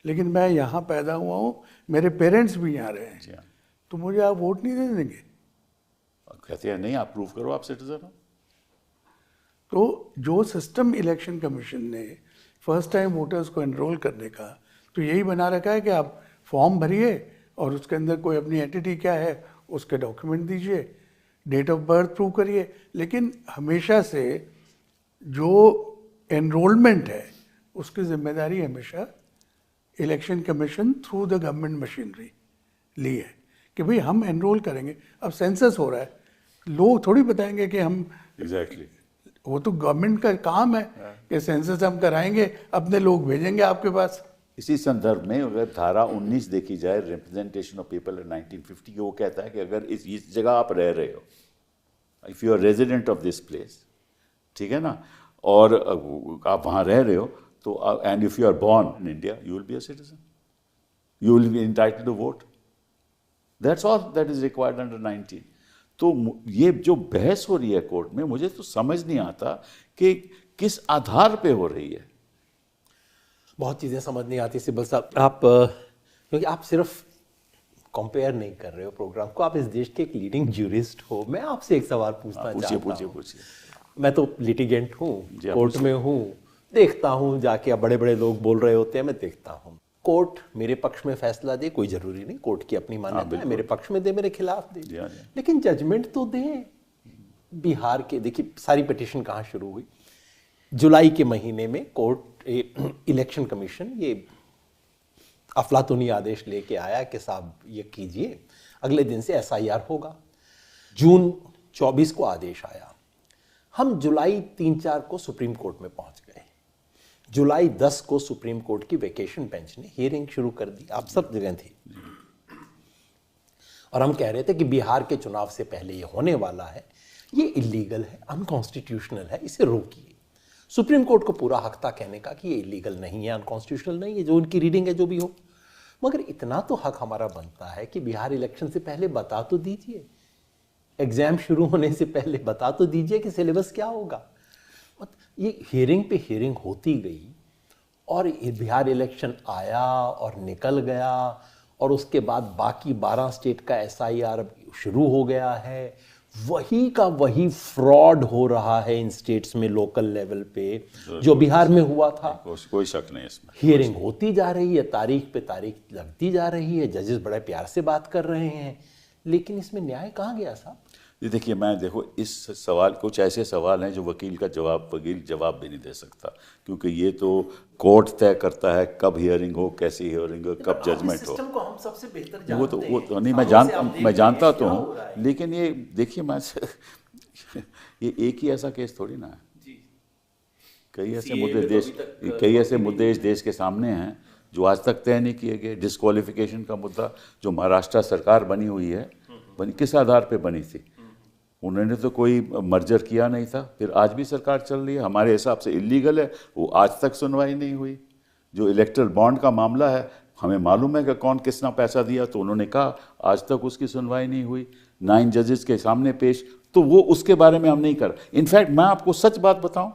लेकिन मैं यहाँ पैदा हुआ हूँ, मेरे पेरेंट्स भी यहाँ रहे हैं, तो मुझे आप वोट नहीं दे देंगे? कहते हैं नहीं, आप प्रूव करो आप सिटीजन हो। तो जो सिस्टम इलेक्शन कमीशन ने फर्स्ट टाइम वोटर्स को एनरोल करने का तो यही बना रखा है कि आप फॉर्म भरिए और उसके अंदर कोई अपनी एंटिटी क्या है उसके डॉक्यूमेंट दीजिए, डेट ऑफ बर्थ प्रूव करिए। लेकिन हमेशा से जो एनरोलमेंट है उसकी जिम्मेदारी हमेशा election commission through the government machinery ली है कि भाई हम एनरोल करेंगे। अब सेंसस हो रहा है, लोग थोड़ी बताएंगे कि हम एग्जैक्टली वो तो गवर्नमेंट का काम है कि सेंसस हम कराएंगे, अपने लोग भेजेंगे आपके पास। इसी संदर्भ में अगर धारा 19 देखी जाए रिप्रेजेंटेशन ऑफ पीपल इन 1950, वो कहता है कि अगर इस जगह आप रह रहे हो, if you are resident of this place, ठीक है ना, और आप वहाँ रह रहे हो, तो and if you are born in India you will be a citizen, you will be entitled to vote. That's all that is required under 19। तो ये जो बहस हो रही है कोर्ट में, मुझे तो समझ नहीं आता कि किस आधार पे हो रही है। बहुत चीज़ें समझ नहीं आती सिब्बल साहब। आप क्योंकि आप सिर्फ कंपेयर नहीं कर रहे हो प्रोग्राम को, आप इस देश के एक लीडिंग ज्यूरिस्ट हो। मैं आपसे एक सवाल पूछना चाहता हूँ। मैं तो लिटिगेंट हूँ, कोर्ट में हूँ, देखता हूँ जाके, अब बड़े बड़े लोग बोल रहे होते हैं, मैं देखता हूँ। कोर्ट मेरे पक्ष में फैसला दे, कोई जरूरी नहीं, कोर्ट की अपनी मान्यता है, मेरे पक्ष में दे, मेरे खिलाफ दे, लेकिन जजमेंट तो दे। बिहार के देखिए सारी पिटीशन कहाँ शुरू हुई, जुलाई के महीने में कोर्ट इलेक्शन कमीशन ये अफलातूनी आदेश लेके आया कि साहब ये कीजिए, अगले दिन से एसआईआर होगा। जून 24 को आदेश आया, हम जुलाई 3-4 को सुप्रीम कोर्ट में पहुंच गए। जुलाई 10 को सुप्रीम कोर्ट की वेकेशन बेंच ने हियरिंग शुरू कर दी, आप सब जगह थे, और हम कह रहे थे कि बिहार के चुनाव से पहले ये होने वाला है, ये इलीगल है, अनकॉन्स्टिट्यूशनल है, इसे रोकिए। सुप्रीम कोर्ट को पूरा हक था कहने का कि ये इलीगल नहीं है, अनकॉन्स्टिट्यूशनल नहीं है, जो उनकी रीडिंग है जो भी हो, मगर इतना तो हक हमारा बनता है कि बिहार इलेक्शन से पहले बता तो दीजिए, एग्जाम शुरू होने से पहले बता तो दीजिए कि सिलेबस क्या होगा। ये हियरिंग पे हियरिंग होती गई और बिहार इलेक्शन आया और निकल गया, और उसके बाद बाकी 12 स्टेट का एसआईआर शुरू हो गया है। वही का वही फ्रॉड हो रहा है इन स्टेट्स में लोकल लेवल पे जो बिहार में हुआ था, कोई शक नहीं इसमें। हियरिंग होती जा रही है, तारीख पे तारीख लगती जा रही है, जजेस बड़े प्यार से बात कर रहे हैं, लेकिन इसमें न्याय कहाँ गया साहब? ये देखिए, मैं देखो इस सवाल, कुछ ऐसे सवाल हैं जो वकील जवाब भी नहीं दे सकता, क्योंकि ये तो कोर्ट तय करता है कब हियरिंग हो, कैसी हियरिंग हो, कब जजमेंट हो। को हम सबसे बेहतर जानते वो तो नहीं, मैं जानता तो हूँ, लेकिन ये देखिए मैं ये एक ही ऐसा केस थोड़ी ना है। कई ऐसे मुद्दे इस देश के सामने हैं जो आज तक तय नहीं किए गए। डिस्क्वालिफिकेशन का मुद्दा जो महाराष्ट्र सरकार बनी हुई है, किस आधार पे बनी थी? उन्होंने तो कोई मर्जर किया नहीं था, फिर आज भी सरकार चल रही है, हमारे हिसाब से इलीगल है, वो आज तक सुनवाई नहीं हुई। जो इलेक्टरल बॉन्ड का मामला है, हमें मालूम है कि कौन कितना पैसा दिया, तो उन्होंने कहा आज तक उसकी सुनवाई नहीं हुई, 9 जजेस के सामने पेश, तो वो उसके बारे में हम नहीं कर। इनफैक्ट मैं आपको सच बात बताऊं,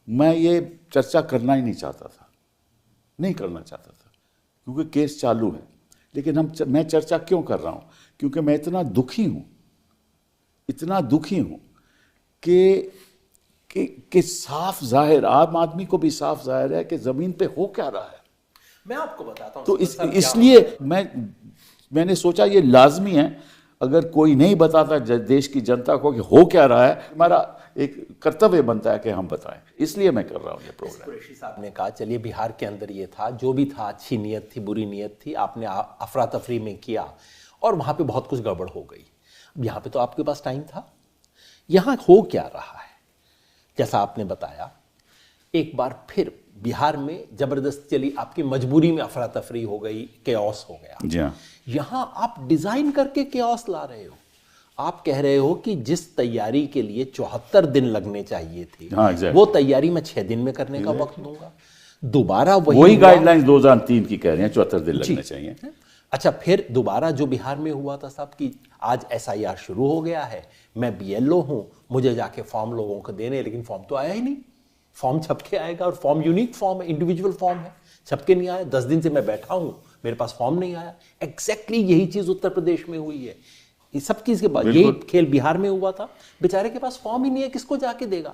मैं ये चर्चा करना ही नहीं चाहता था, नहीं करना चाहता था, क्योंकि केस चालू है। लेकिन मैं चर्चा क्यों कर रहा हूँ, क्योंकि मैं इतना दुखी हूँ कि साफ जाहिर, आम आदमी को भी साफ जाहिर है कि जमीन पे हो क्या रहा है। मैं आपको बताता हूँ तो इसलिए मैंने सोचा ये लाजमी है, अगर कोई नहीं बताता देश की जनता को कि हो क्या रहा है, हमारा एक कर्तव्य बनता है कि हम बताएं। इसलिए मैं कर रहा हूँ ये प्रोग्राम। कुरैशी साहब ने कहा चलिए बिहार के अंदर ये था, जो भी था, अच्छी नीयत थी, बुरी नीयत थी, आपने अफरा तफरी में किया और वहाँ पे बहुत कुछ गड़बड़ हो गई। अब यहाँ पे तो आपके पास टाइम था, यहाँ हो क्या रहा है? जैसा आपने बताया, एक बार फिर बिहार में जबरदस्त चली, आपकी मजबूरी में अफरा तफरी हो गई, केओस हो गया। जी हाँ। यहां आप डिजाइन करके केओस ला रहे हो। आप कह रहे हो कि जिस तैयारी के लिए 74 दिन लगने चाहिए थे, हाँ, exactly. वो तैयारी मैं 6 दिन में करने का वक्त दूंगा। दोबारा वही गाइडलाइंस 2003 की कह रहे हैं, 74 दिन लगने चाहिए। अच्छा, फिर दोबारा जो बिहार में हुआ था साहब कि आज SIR शुरू हो गया है, मैं BLO हूं, मुझे जाके फॉर्म लोगों को देने, लेकिन फॉर्म तो आया ही नहीं। फॉर्म छप के आएगा और फॉर्म यूनिक फॉर्म है, इंडिविजुअल फॉर्म है, छप के नहीं आया। 10 दिन से मैं बैठा हूं, मेरे पास फॉर्म नहीं आया। एग्जैक्टली यही चीज उत्तर प्रदेश में हुई है। ये सब चीज के बाद यही खेल बिहार में हुआ था। बेचारे के पास फॉर्म ही नहीं है, किसको जाके देगा?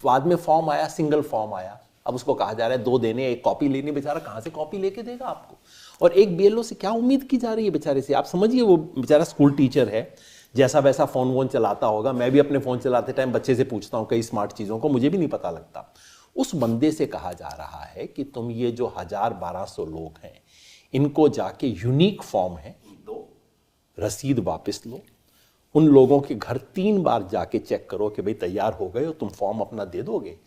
बाद में फॉर्म आया, सिंगल फॉर्म आया, अब उसको कहा जा रहा है 2 देने, 1 कॉपी लेनी। बेचारा कहां से कॉपी लेके देगा आपको? और एक BLO से क्या उम्मीद की जा रही है बेचारे से? आप समझिए, वो बेचारा स्कूल टीचर है, जैसा वैसा फोन वोन चलाता होगा। मैं भी अपने फोन चलाते टाइम बच्चे से पूछता हूं कई स्मार्ट चीजों को, मुझे भी नहीं पता लगता। उस बंदे से कहा जा रहा है कि तुम ये जो 1000-1200 लोग हैं, इनको जाके यूनिक फॉर्म है, दो रसीद वापस लो, उन लोगों के घर 3 बार जाके चेक करो कि भाई तैयार हो गए हो, तुम फॉर्म अपना दे दोगे।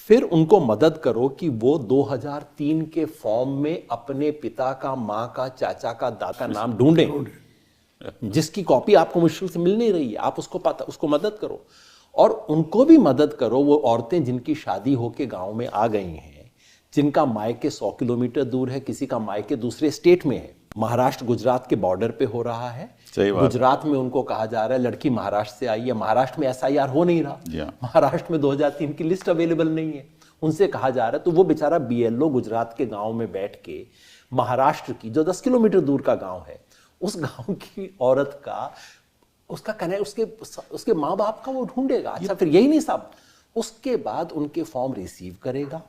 फिर उनको मदद करो कि वो 2003 के फॉर्म में अपने पिता का, माँ का, चाचा का, दादा का नाम ढूंढें, जिसकी कॉपी आपको मुश्किल से मिल नहीं रही है। आप उसको मदद करो। और उनको भी मदद करो, वो औरतें जिनकी शादी होके गांव में आ गई हैं, जिनका मायके 100 किलोमीटर दूर है, किसी का मायके दूसरे स्टेट में है, महाराष्ट्र गुजरात के बॉर्डर पे हो रहा है। गुजरात में उनको कहा जा रहा है लड़की महाराष्ट्र से आई है, महाराष्ट्र में SIR हो नहीं रहा, महाराष्ट्र में 2003 की लिस्ट अवेलेबल नहीं है, उनसे कहा जा रहा है। तो वो बेचारा BLO गुजरात के गांव में बैठ के महाराष्ट्र की, जो 10 किलोमीटर दूर का गांव है, उस गांव की औरत का, उसका उसके माँ बाप का वो ढूंढेगा। अच्छा, फिर यही नहीं साहब, उसके बाद उनके फॉर्म रिसीव करेगा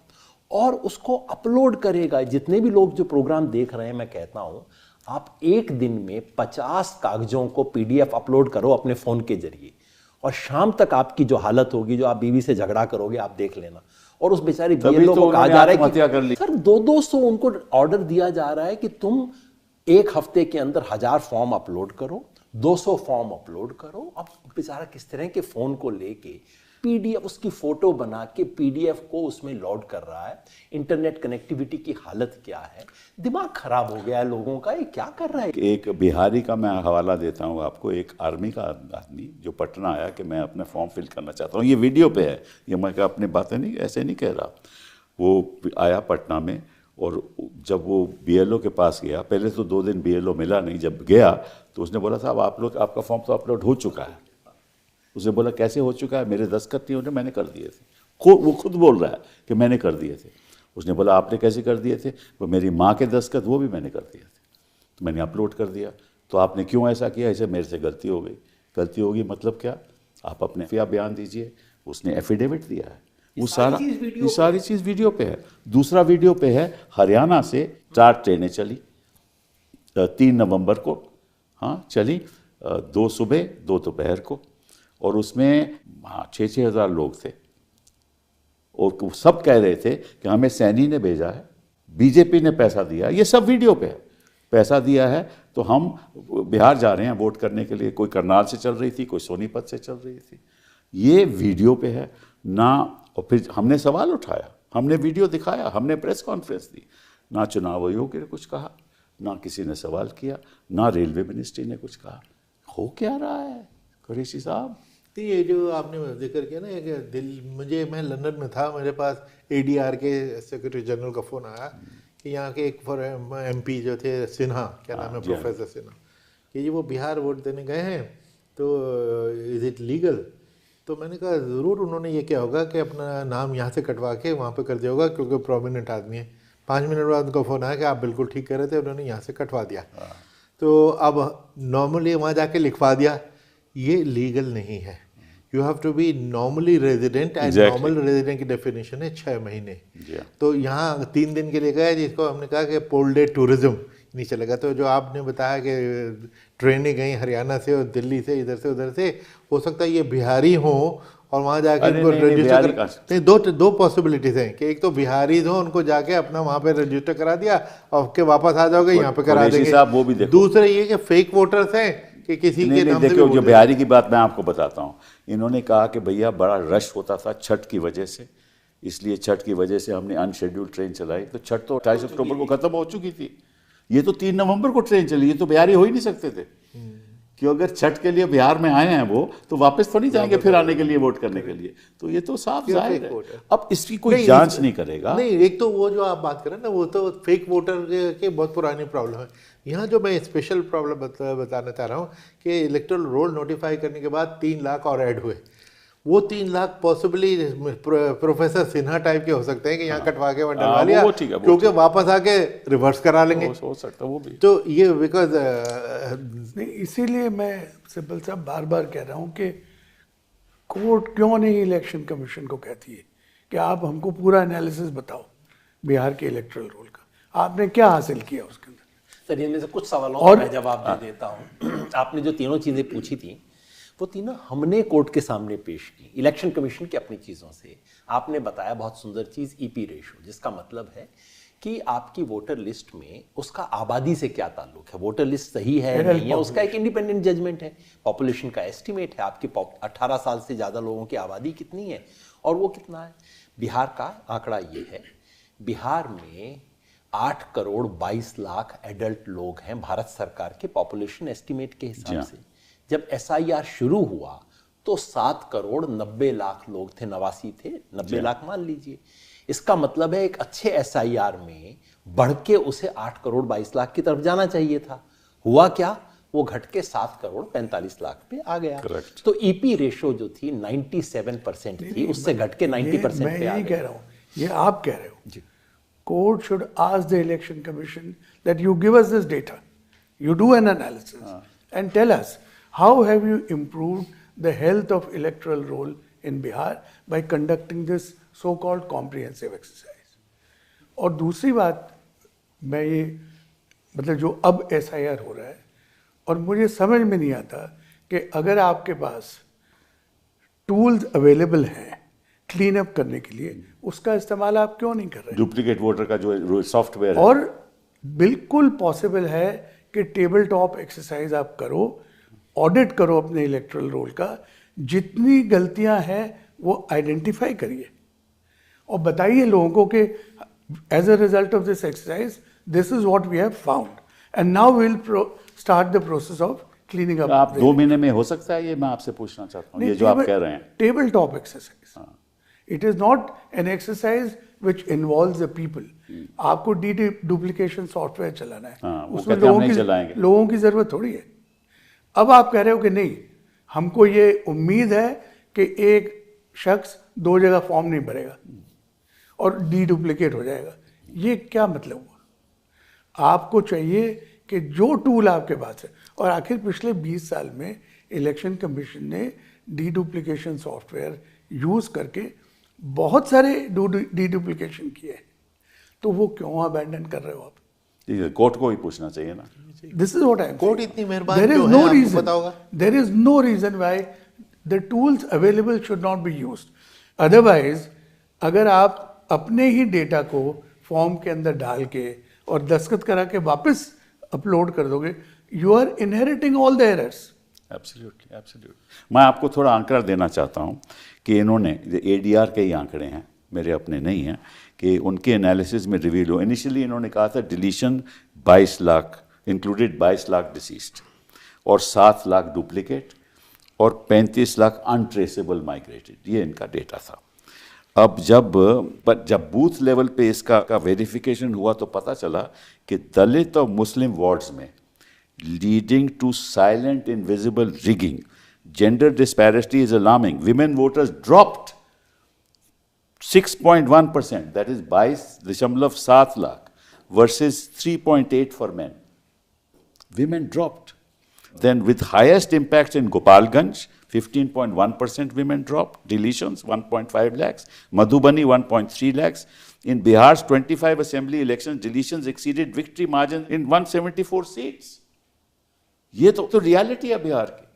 और उसको अपलोड करेगा। जितने भी लोग जो प्रोग्राम देख रहे हैं, मैं कहता हूं, आप एक दिन में 50 कागजों को PDF अपलोड करो अपने फोन के जरिए, और शाम तक आपकी जो हालत होगी, जो आप बीवी से झगड़ा करोगे, आप देख लेना। और उस बेचारी BLO को कहा जा रहा है कि सर 200 उनको ऑर्डर दिया जा रहा है कि तुम 1 हफ्ते के अंदर 1000 फॉर्म अपलोड करो, 200 फॉर्म अपलोड करो। अब बेचारा किस तरह के फोन को लेके PDF, उसकी फोटो बना के PDF को उसमें लोड कर रहा है। इंटरनेट कनेक्टिविटी की हालत क्या है? दिमाग खराब हो गया है लोगों का, ये क्या कर रहा है? एक बिहारी का मैं हवाला देता हूँ आपको, एक आर्मी का आदमी जो पटना आया कि मैं अपने फॉर्म फिल करना चाहता हूँ, ये वीडियो पे है, ये मैं अपनी बातें नहीं ऐसे नहीं कह रहा। वो आया पटना में, और जब वो BLO के पास गया, पहले तो 2 दिन BLO मिला नहीं, जब गया तो उसने बोला साहब आपका फॉर्म तो अपलोड हो चुका है। उसने बोला कैसे हो चुका है? मेरे दस्तखत नहीं होने, मैंने कर दिए थे। वो खुद बोल रहा है कि मैंने कर दिए थे। उसने बोला आपने कैसे कर दिए थे? वो मेरी माँ के दस्तखत, वो भी मैंने कर दिए थे, तो मैंने अपलोड कर दिया। तो आपने क्यों ऐसा किया? ऐसे मेरे से गलती हो गई। गलती होगी मतलब क्या? आप अपने बयान दीजिए। उसने एफिडेविट दिया है, वो सारी चीज़ वीडियो पे है। दूसरा वीडियो पे है, हरियाणा से 4 ट्रेनें चली 3 नवंबर को, हाँ चली, 2 सुबह 2 दोपहर को, और उसमें 6-6 हज़ार लोग थे, और सब कह रहे थे कि हमें सैनी ने भेजा है, BJP ने पैसा दिया। ये सब वीडियो पे है, पैसा दिया है तो हम बिहार जा रहे हैं वोट करने के लिए। कोई करनाल से चल रही थी, कोई सोनीपत से चल रही थी, ये वीडियो पे है ना। और फिर हमने सवाल उठाया, हमने वीडियो दिखाया, हमने प्रेस कॉन्फ्रेंस दी, ना चुनाव आयोग ने कुछ कहा, ना किसी ने सवाल किया, ना रेलवे मिनिस्ट्री ने कुछ कहा। हो क्या रहा है कुरैशी साहब? तो ये जो आपने जिक्र किया ना, मैं लंदन में था, मेरे पास ADR के सेक्रेटरी जनरल का फ़ोन आया कि यहाँ के एक MP जो थे सिन्हा, क्या नाम है, प्रोफेसर सिन्हा, कि वो बिहार वोट देने गए हैं, तो इज़ इट लीगल? तो मैंने कहा ज़रूर उन्होंने ये क्या होगा कि अपना नाम यहाँ से कटवा के वहाँ पे कर दिया होगा, क्योंकि प्रोमिनेंट आदमी है। 5 मिनट बाद उनको फ़ोन आया कि आप बिल्कुल ठीक कर रहे थे, उन्होंने यहाँ से कटवा दिया। तो अब नॉर्मली वहाँ जाके लिखवा दिया, ये लीगल नहीं है। You have to be normally resident, and normal resident की डेफिनेशन है 6 महीने। तो यहाँ 3 दिन के लिए गए, जिसको हमने कहा कि पोल डे टूरिज्म नहीं चलेगा। तो जो आपने बताया कि ट्रेनें गई हरियाणा से और दिल्ली से, इधर से उधर से, हो सकता है ये बिहारी हों और वहाँ जाके उनको रजिस्टर नहीं, दो पॉसिबिलिटीज हैं कि एक तो बिहारी हो, उनको जाके अपना वहाँ पे रजिस्टर करा दिया और के वापस आ जाओगे यहाँ पे करा देंगे। वो भी देखो। दूसरा ये कि फेक वोटर्स हैं कि किसी के नाम से देखो, जो बिहारी की बात मैं आपको बताता हूँ, इन्होंने कहा कि भैया बड़ा रश होता था छठ की वजह से, इसलिए छठ की वजह से हमने अनशेड्यूल्ड ट्रेन चलाई। तो छठ तो 28 अक्टूबर को खत्म हो चुकी थी, ये तो 3 नवंबर को ट्रेन चली, ये तो बिहारी हो ही नहीं सकते थे। कि अगर छठ के लिए बिहार में आए हैं वो, तो वापस तो नहीं जाएंगे फिर आने के लिए वोट करने के लिए। तो ये तो साफ जाहिर है। अब इसकी कोई जांच नहीं करेगा। नहीं, एक तो वो जो आप बात कर रहे हैं ना, वो तो फेक वोटर के बहुत पुरानी प्रॉब्लम है। यहाँ जो मैं स्पेशल प्रॉब्लम बताना चाह रहा हूँ कि इलेक्टोरल रोल नोटिफाई करने के बाद 3 लाख और ऐड हुए। वो 3 lakh possibly professor Sinha type के हो सकते हैं कि यहाँ कटवा के डलवा लिया, क्योंकि वापस आके रिवर्स करा लेंगे। हो सकता है वो भी। तो ये बिकॉज नहीं, इसीलिए मैं सिब्बल साहब बार बार कह रहा हूँ कि कोर्ट क्यों नहीं इलेक्शन कमीशन को कहती है कि आप हमको पूरा एनालिसिस बताओ बिहार के इलेक्टोरल रोल का, आपने क्या हासिल किया उसके अंदर। सर, इनमें से कुछ सवालों का मैं जवाब दे देता हूँ। आपने जो तीनों चीज़ें पूछी थी वो तीनों हमने कोर्ट के सामने पेश की, इलेक्शन कमीशन की अपनी चीज़ों से। आपने बताया बहुत सुंदर चीज़ ईपी रेशो, जिसका मतलब है कि आपकी वोटर लिस्ट में उसका आबादी से क्या ताल्लुक है, वोटर लिस्ट सही है नहीं है, उसका एक इंडिपेंडेंट जजमेंट है। पॉपुलेशन का एस्टिमेट है, आपकी 18 साल से ज़्यादा लोगों की आबादी कितनी है और वो कितना है। बिहार का आंकड़ा ये है, बिहार में 8 करोड़ 22 लाख एडल्ट लोग हैं भारत सरकार के पॉपुलेशन एस्टिमेट के हिसाब से। जब SIR शुरू हुआ तो 7 करोड़ 90 लाख लोग थे, 89 थे, 90 लाख मान लीजिए। इसका मतलब है एक अच्छे SIR में बढ़ के उसे 8 करोड़ 22 लाख की तरफ जाना चाहिए था। हुआ क्या, वो घट के 7 करोड़ 45 लाख पे आ गया। Correct. तो EP रेशो जो थी 97% थी, उससे घट के 90% पे आ गया। मैं कह रहा हूँ, ये आप कह रहे हो। Court should ask the election commission that you give us this data, you do an analysis and tell us how have you improved the health of electoral roll in Bihar by conducting this so-called comprehensive exercise। और दूसरी बात, मैं ये मतलब जो अब SIR हो रहा है, और मुझे समझ में नहीं आता कि अगर आपके पास टूल्स अवेलेबल हैं क्लीन अप करने के लिए, उसका इस्तेमाल आप क्यों नहीं कर रहे। डुप्लीकेट वोटर का जो सॉफ्टवेयर है, और बिल्कुल पॉसिबल है कि टेबल टॉप एक्सरसाइज आप करो, ऑडिट करो अपने इलेक्टोरल रोल का, जितनी गलतियां हैं वो आइडेंटिफाई करिए और बताइए लोगों को कि as a result of this exercise this is what we have found and now we will start the process of cleaning up. आप 2 महीने में हो सकता है ये, मैं आपसे पूछना चाहता हूँ, ये जो आप कह रहे हैं table top exercise, it is not an exercise which involves the people. आपको डुप्लीकेशन सॉफ्टवेयर चलाना है, उसमें लोगों की जरूरत थोड़ी है। अब आप कह रहे हो कि नहीं, हमको ये उम्मीद है कि एक शख्स 2 जगह फॉर्म नहीं भरेगा और डुप्लीकेट हो जाएगा। ये क्या मतलब हुआ। आपको चाहिए कि जो टूल आपके पास है, और आखिर पिछले 20 साल में इलेक्शन कमीशन ने डुप्लीकेशन सॉफ्टवेयर यूज करके बहुत सारे डुप्लीकेशन किए हैं, तो वो क्यों अबैंडन कर रहे हो आप। कोर्ट को ही पूछना चाहिए ना। This is what I am saying. Court इतनी मेहरबान There is क्यों no है, reason. आपको पता होगा। There is no reason why the tools available should not be used. Otherwise, अगर आप अपने ही डेटा को फॉर्म के अंदर डाल के और दस्तखत करा के वापस अपलोड कर दोगे, you are inheriting all the errors. Absolutely, absolutely. मैं आपको थोड़ा आंकड़ा देना चाहता हूँ कि इन्होंने ADR के ही आंकड़े हैं, मेरे अपने नहीं हैं, कि उनके एनालिसिस में रिवील हो। इनिशियली इन्होंने कहा था deletion 22 lakh included 22 lakh deceased और 7 लाख डुप्लीकेट और 35 लाख अनट्रेसेबल माइग्रेटेड, ये इनका डेटा था। अब जब बूथ लेवल पे इसका वेरिफिकेशन हुआ तो पता चला कि दलित और मुस्लिम वार्ड्स में leading to silent invisible rigging, gender disparity is alarming, women voters dropped 6.1%, that is 22.7 lakh versus 3.8 for men. Women dropped. Then with highest impact in Gopalganj, 15.1% women dropped, deletions 1.5 lakhs, Madhubani 1.3 lakhs. In Bihar's 25 assembly elections, deletions exceeded victory margin in 174 seats. ये तो reality है बिहार की,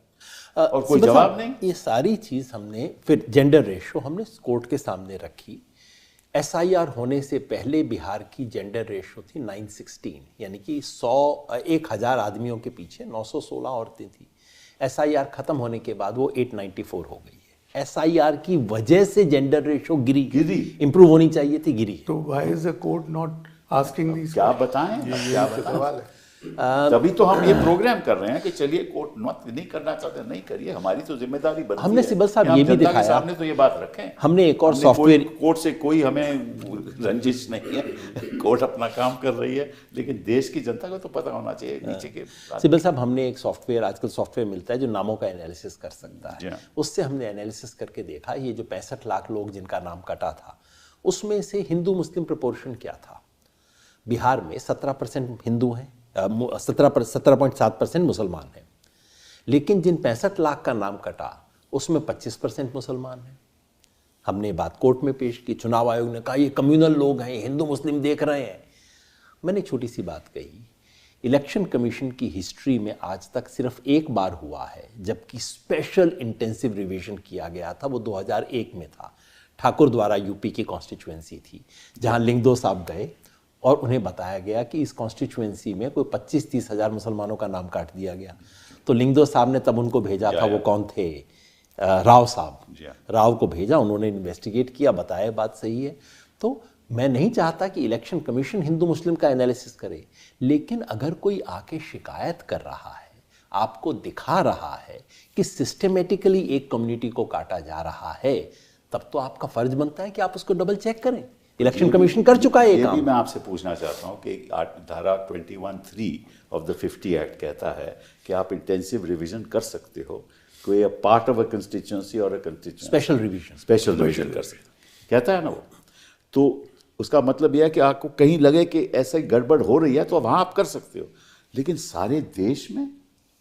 और कोई जवाब नहीं। ये सारी चीज हमने फिर जेंडर रेशो हमने कोर्ट के सामने रखी। SIR होने से पहले बिहार की जेंडर रेशो थी 916, यानी कि 1,000 आदमियों के पीछे 916 औरतें थी। SIR खत्म होने के बाद वो 894 हो गई है। SIR की वजह से जेंडर रेशो गिरी, इंप्रूव होनी चाहिए थी, गिरी। तो why is the court not asking these? क्या बताएं, क्या बताएं? तभी तो हम ये प्रोग्राम कर रहे हैं कि चलिए कोर्ट नहीं करना चाहते नहीं करिए, हमारी तो जिम्मेदारी बनती है। हमने सिब्बल साहब ये भी दिखाया, सामने तो ये बात रखें। हमने एक और सॉफ्टवेयर, कोर्ट से कोई हमें रंजिश नहीं है, कोर्ट अपना काम कर रही है, लेकिन देश की जनता को तो पता होना चाहिए नीचे के। सिब्बल साहब हमने एक सॉफ्टवेयर, आजकल सॉफ्टवेयर मिलता है जो नामों का एनालिसिस कर सकता है, उससे हमने एनालिसिस करके देखा ये जो 65 लाख लोग जिनका नाम कटा था उसमें से हिंदू मुस्लिम प्रोपोर्शन क्या था। बिहार में 17% हिंदू हैं, 17.7% मुसलमान हैं, लेकिन जिन 65 लाख का नाम कटा उसमें 25% मुसलमान हैं। हमने बात कोर्ट में पेश की, चुनाव आयोग ने कहा ये कम्युनल लोग हैं, हिंदू मुस्लिम देख रहे हैं। मैंने छोटी सी बात कही, इलेक्शन कमीशन की हिस्ट्री में आज तक सिर्फ एक बार हुआ है जबकि स्पेशल इंटेंसिव रिवीजन किया गया था, वो 2001 में था। ठाकुर द्वारा यूपी की कॉन्स्टिट्यूएंसी थी जहां लिंगदो साहब गए और उन्हें बताया गया कि इस कॉन्स्टिट्यूएंसी में कोई 25-30 हज़ार मुसलमानों का नाम काट दिया गया। तो लिंगदो साहब ने तब उनको भेजा था, वो कौन थे, राव साहब, राव को भेजा, उन्होंने इन्वेस्टिगेट किया, बताया बात सही है। तो मैं नहीं चाहता कि इलेक्शन कमीशन हिंदू मुस्लिम का एनालिसिस करे, लेकिन अगर कोई आके शिकायत कर रहा है, आपको दिखा रहा है कि सिस्टमेटिकली एक कम्युनिटी को काटा जा रहा है, तब तो आपका फर्ज बनता है कि आप उसको डबल चेक करें। इलेक्शन कमीशन कर चुका है ये काम। भी मैं आपसे पूछना चाहता हूं कि धारा 21(3) ऑफ द 50 एक्ट कहता है कि आप इंटेंसिव रिवीजन कर सकते हो, कोई पार्ट ऑफ अ कंस्टिट्यूएंसी और अ कंस्टिट्यूएंसी स्पेशल रिवीजन कर सकते, कहता है ना वो। तो उसका मतलब यह है कि आपको कहीं लगे कि ऐसा गड़बड़ हो रही है तो वहां आप कर सकते हो, लेकिन सारे देश में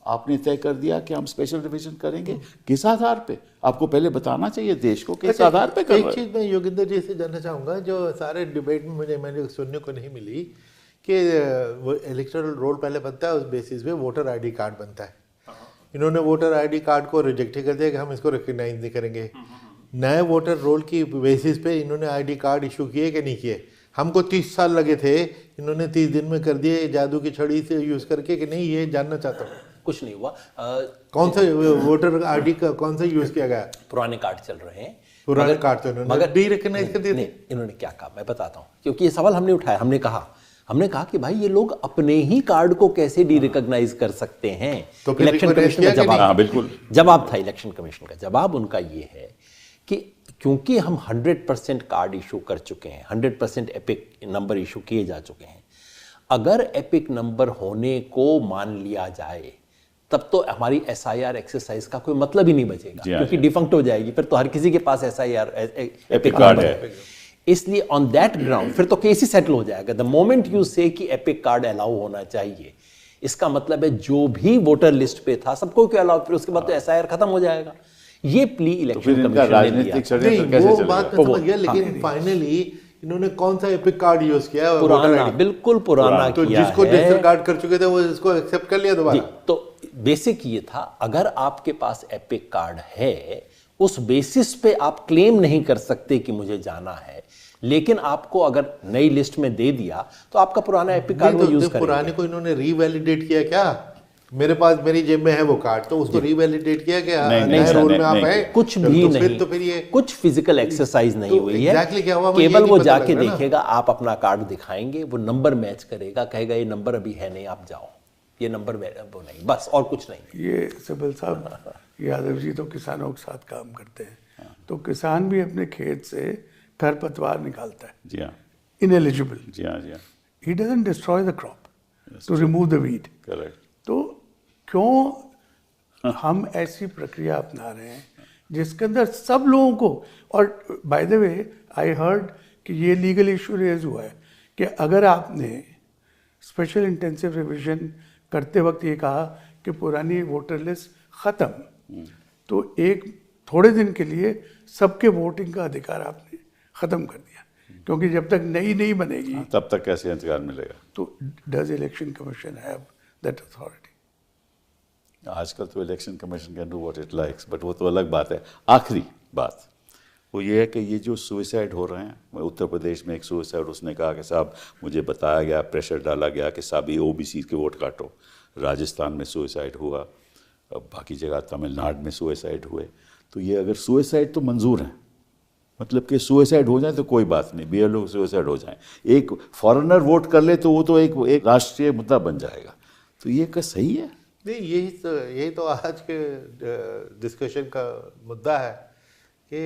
आपने तय कर दिया कि हम स्पेशल रिवीजन करेंगे। किस आधार पे? आपको पहले बताना चाहिए देश को किस आधार पे कर रहे हैं। एक चीज मैं योगेंद्र जी से जानना चाहूंगा जो सारे डिबेट में मैंने सुनने को नहीं मिली कि वो इलेक्टोरल रोल पहले बनता है, उस बेसिस पे वोटर आईडी कार्ड बनता है। इन्होंने वोटर आईडी कार्ड को रिजेक्ट कर दिया कि हम इसको रिकग्नाइज नहीं करेंगे। नए वोटर रोल की बेसिस पे इन्होंने आईडी कार्ड इशू किए कि नहीं किए? हमको 30 साल लगे थे, इन्होंने 30 दिन में कर दिए जादू की छड़ी से यूज करके कि नहीं, ये जानना चाहता हूँ। कुछ नहीं हुआ। कौन सा वोटर आईडी का कौन सा यूज किया गया? पुराने कार्ड चल रहे हैं, पुराने कार्ड तो इन्होंने डी रिकग्नाइज कर दिए थे। इन्होंने क्या कहा मैं बताता हूँ, क्योंकि ये सवाल हमने उठाया। हमने कहा कि भाई ये लोग अपने ही कार्ड को कैसे डी रिकग्नाइज कर सकते हैं। तो इलेक्शन कमीशन का जवाब, बिल्कुल जवाब था इलेक्शन कमीशन का जवाब उनका ये है कि क्योंकि हम 100% कार्ड इशू कर चुके हैं, 100% एपिक नंबर इशू किए जा चुके हैं, अगर एपिक नंबर होने को मान लिया जाए तब तो हमारी SIR एक्सरसाइज का कोई मतलब ही नहीं बचेगा, क्योंकि डिफंक्ट हो जाएगी। फिर तो हर किसी के पास SIR एपिक कार्ड है। इसलिए ऑन दैट ग्राउंड फिर तो केस ही सेटल हो जाएगा। द मोमेंट यू से कि एपिक कार्ड अलाउ होना चाहिए, इसका मतलब है जो भी वोटर लिस्ट पे था सबको क्यों अलाउ, फिर उसके बाद तो SIR खत्म हो जाएगा। ये प्ली इलेक्शन कमीशन ने दिया। वो बात मैं समझ गया, लेकिन फाइनली इन्होंने कौन सा एपिक कार्ड यूज किया? पुराना, बिल्कुल पुराना तो किया जिसको डिजिटल कार्ड कर चुके थे वो इसको एक्सेप्ट कर लिया दोबारा। तो बेसिक ये था, अगर आपके पास एपिक कार्ड है उस बेसिस पे आप क्लेम नहीं कर सकते कि मुझे जाना है, लेकिन आपको अगर नई लिस्ट में दे दिया तो आपका पुराना एपिक कार्ड वो यूज करेंगे। पुराने को इन्होंने रीवैलिडेट किया क्या? मेरे पास मेरी जेब में है वो कार्ड, तो उसको रीवैलिडेट किया क्या? नए रोल में आप हैं, कुछ भी नहीं, तो फिर ये कुछ फिजिकल एक्सरसाइज नहीं हुई है। एग्जैक्टली क्या हुआ? केवल वो जाके देखेगा, आप अपना कार्ड दिखाएंगे, वो नंबर मैच करेगा, कहेगा ये नंबर अभी है नहीं, आप जाओ, ये नंबर वो नहीं, बस और कुछ नहीं। ये सिब्बल साहब, यादव जी तो किसानों के साथ काम करते हैं, तो किसान भी अपने खेत से खरपतवार निकालता है। जी हाँ, इनएलिजिबल। जी हाँ, जी हाँ। He doesn't destroy the crop to remove the weed. Correct. तो क्यों हम ऐसी प्रक्रिया अपना रहे हैं जिसके अंदर सब लोगों को, और by the way I heard कि ये लीगल इशू रेज हुआ है कि अगर आपने स्पेशल इंटेंसिव रिवीजन करते वक्त ये कहा कि पुरानी वोटर लिस्ट ख़त्म, तो एक थोड़े दिन के लिए सबके वोटिंग का अधिकार आपने ख़त्म कर दिया, क्योंकि जब तक नई नहीं बनेगी तब तक कैसे अधिकार मिलेगा? तो does election commission have that authority? आजकल तो election commission can do what it likes, but वो तो अलग बात है। आखिरी बात वो ये है कि ये जो सुइसाइड हो रहे हैं, उत्तर प्रदेश में एक सुइसाइड, उसने कहा कि साहब मुझे बताया गया, प्रेशर डाला गया कि साहब ये ओबीसी के वोट काटो। राजस्थान में सुइसाइड हुआ, अब बाकी जगह तमिलनाडु में सुइसाइड हुए। तो ये अगर सुइसाइड तो मंजूर है, मतलब कि सुइसाइड हो जाए तो कोई बात नहीं, बीएलओ सुइसाइड हो जाए, एक फॉरेनर वोट कर ले तो वो तो एक राष्ट्रीय मुद्दा बन जाएगा। तो ये क्या सही है? नहीं, यही तो आज के डिस्कशन का मुद्दा है कि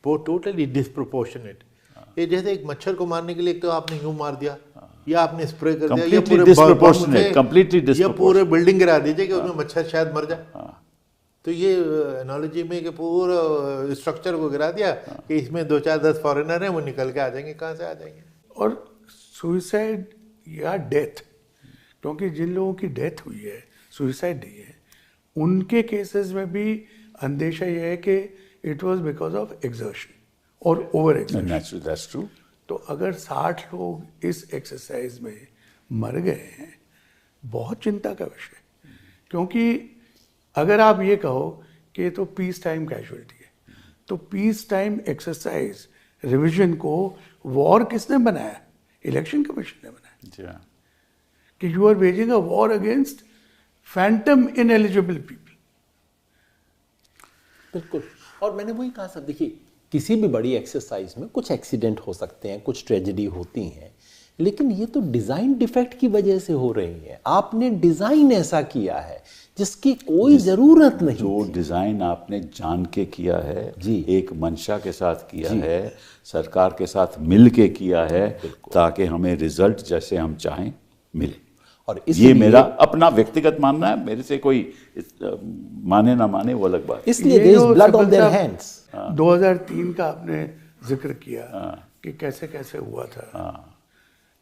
वो टोटली डिस्प्रोपोर्शनेट। ये जैसे एक मच्छर को मारने के लिए एक तो आपने यूं मार दिया, या आपने स्प्रे कर दिया, या पूरे या पूरे बिल्डिंग गिरा दीजिए कि उसमें मच्छर शायद मर जाए। तो ये एनालॉजी में कि पूरा स्ट्रक्चर को गिरा दिया कि इसमें 2-4-10 फॉरेनर हैं, वो निकल के आ जाएंगे, कहाँ से आ जाएंगे? और सुइसाइड या डेथ, क्योंकि जिन लोगों की डेथ हुई है, सुइसाइड नहीं है, उनके केसेस में भी अंदेशा यह है कि it was because of exertion और ओवर एक्सर्शन। That's true. तो अगर 60 लोग इस एक्सरसाइज में मर गए हैं, बहुत चिंता का विषय है। क्योंकि अगर आप ये कहो कि ये तो पीस टाइम कैजुअलिटी है, तो पीस टाइम एक्सरसाइज रिवीजन को वॉर किसने बनाया? इलेक्शन कमीशन ने बनाया कि you are waging a war against phantom ineligible people. बिल्कुल। और मैंने वही कहा सर, देखिए किसी भी बड़ी एक्सरसाइज में कुछ एक्सीडेंट हो सकते हैं, कुछ ट्रेजेडी होती हैं, लेकिन ये तो डिज़ाइन डिफेक्ट की वजह से हो रही है। आपने डिज़ाइन ऐसा किया है जिसकी कोई ज़रूरत नहीं। जो डिज़ाइन आपने जान के किया है जी, एक मंशा के साथ किया है, सरकार के साथ मिल के किया है, ताकि हमें रिजल्ट जैसे हम चाहें मिले। और ये मेरा अपना व्यक्तिगत मानना है, मेरे से कोई माने ना माने वो अलग बात। इसलिए there is blood on their hands। 2003 का आपने जिक्र किया कि कैसे कैसे हुआ था,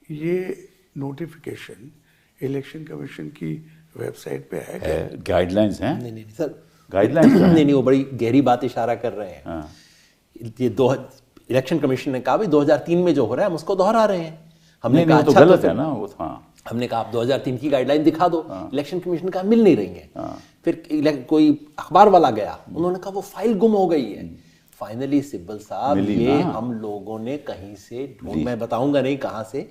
ये नोटिफिकेशन इलेक्शन कमीशन की वेबसाइट पे है? गाइडलाइंस हैं? नहीं सर, गाइडलाइंस नहीं, वो बड़ी गहरी बात इशारा कर रहे हैं। ये इलेक्शन कमीशन ने कहा भाई 2003 में जो हो रहा है हम उसको दोहरा रहे हैं। हमने कहा तो अच्छा गलत है ना वो। हमने कहा आप 2003 की गाइडलाइन दिखा दो। इलेक्शन कमीशन का मिल नहीं रही है। फिर कोई अखबार वाला गया, उन्होंने कहा वो फाइल गुम हो गई है। फाइनली सिब्बल साहब ये हम लोगों ने कहीं से ढूंढ, मैं बताऊंगा नहीं कहां से,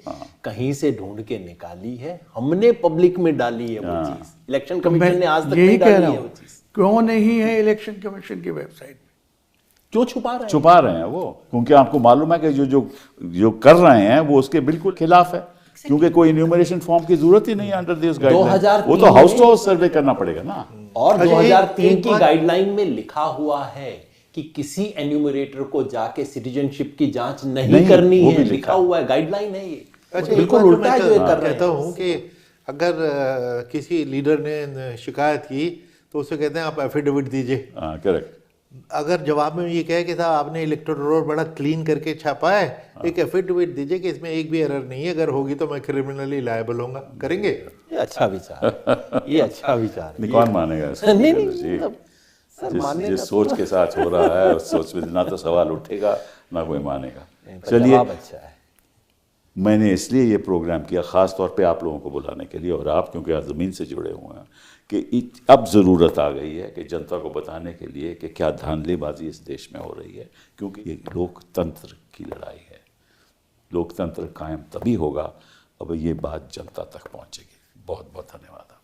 कहीं से ढूंढ के निकाली है, हमने पब्लिक में डाली है वो चीज। इलेक्शन कमीशन ने आज तक नहीं डाली है वो चीज। क्यों नहीं है इलेक्शन कमीशन की वेबसाइट? क्यों छुपा रहे हैं? छुपा रहे हैं वो, क्योंकि आपको मालूम है कि जो कर रहे हैं वो उसके बिल्कुल खिलाफ है, क्योंकि कोई इन्यूमरेशन फॉर्म की जरूरत ही नहीं है अंडर दिस गाइडलाइन। वो तो हाउस टू हाउस सर्वे करना पड़ेगा ना। और 2003 की गाइडलाइन में लिखा हुआ है कि किसी एन्यूमरेटर को जाके सिटीजनशिप की जांच नहीं करनी है, लिखा हुआ है, गाइडलाइन है ये। अच्छा, बिल्कुल उल्टा है जो ये कर रहे हैं। कहता हूँ कि अगर किसी लीडर ने शिकायत की तो उसे कहते हैं आप एफिडेविट दीजिए। करेक्ट। अगर जवाब में ये कहे कि साहब आपने इलेक्टोरल रोल बड़ा क्लीन करके छापा है, एक एफिडेविट दीजिए कि इसमें एक भी एरर नहीं है, अगर होगी तो मैं क्रिमिनली लायबल होऊंगा। करेंगे? ये अच्छा विचार, ये अच्छा विचार। कौन मानेगा? जिस सोच के साथ हो रहा है उस सोच में ना तो सवाल उठेगा ना कोई मानेगा। चलिए, अच्छा है। मैंने इसलिए ये प्रोग्राम किया ख़ास तौर पे आप लोगों को बुलाने के लिए, और आप क्योंकि आप ज़मीन से जुड़े हुए हैं, कि अब ज़रूरत आ गई है कि जनता को बताने के लिए कि क्या धांधलीबाजी इस देश में हो रही है, क्योंकि ये लोकतंत्र की लड़ाई है। लोकतंत्र कायम तभी होगा अब ये बात जनता तक पहुंचेगी। बहुत बहुत धन्यवाद।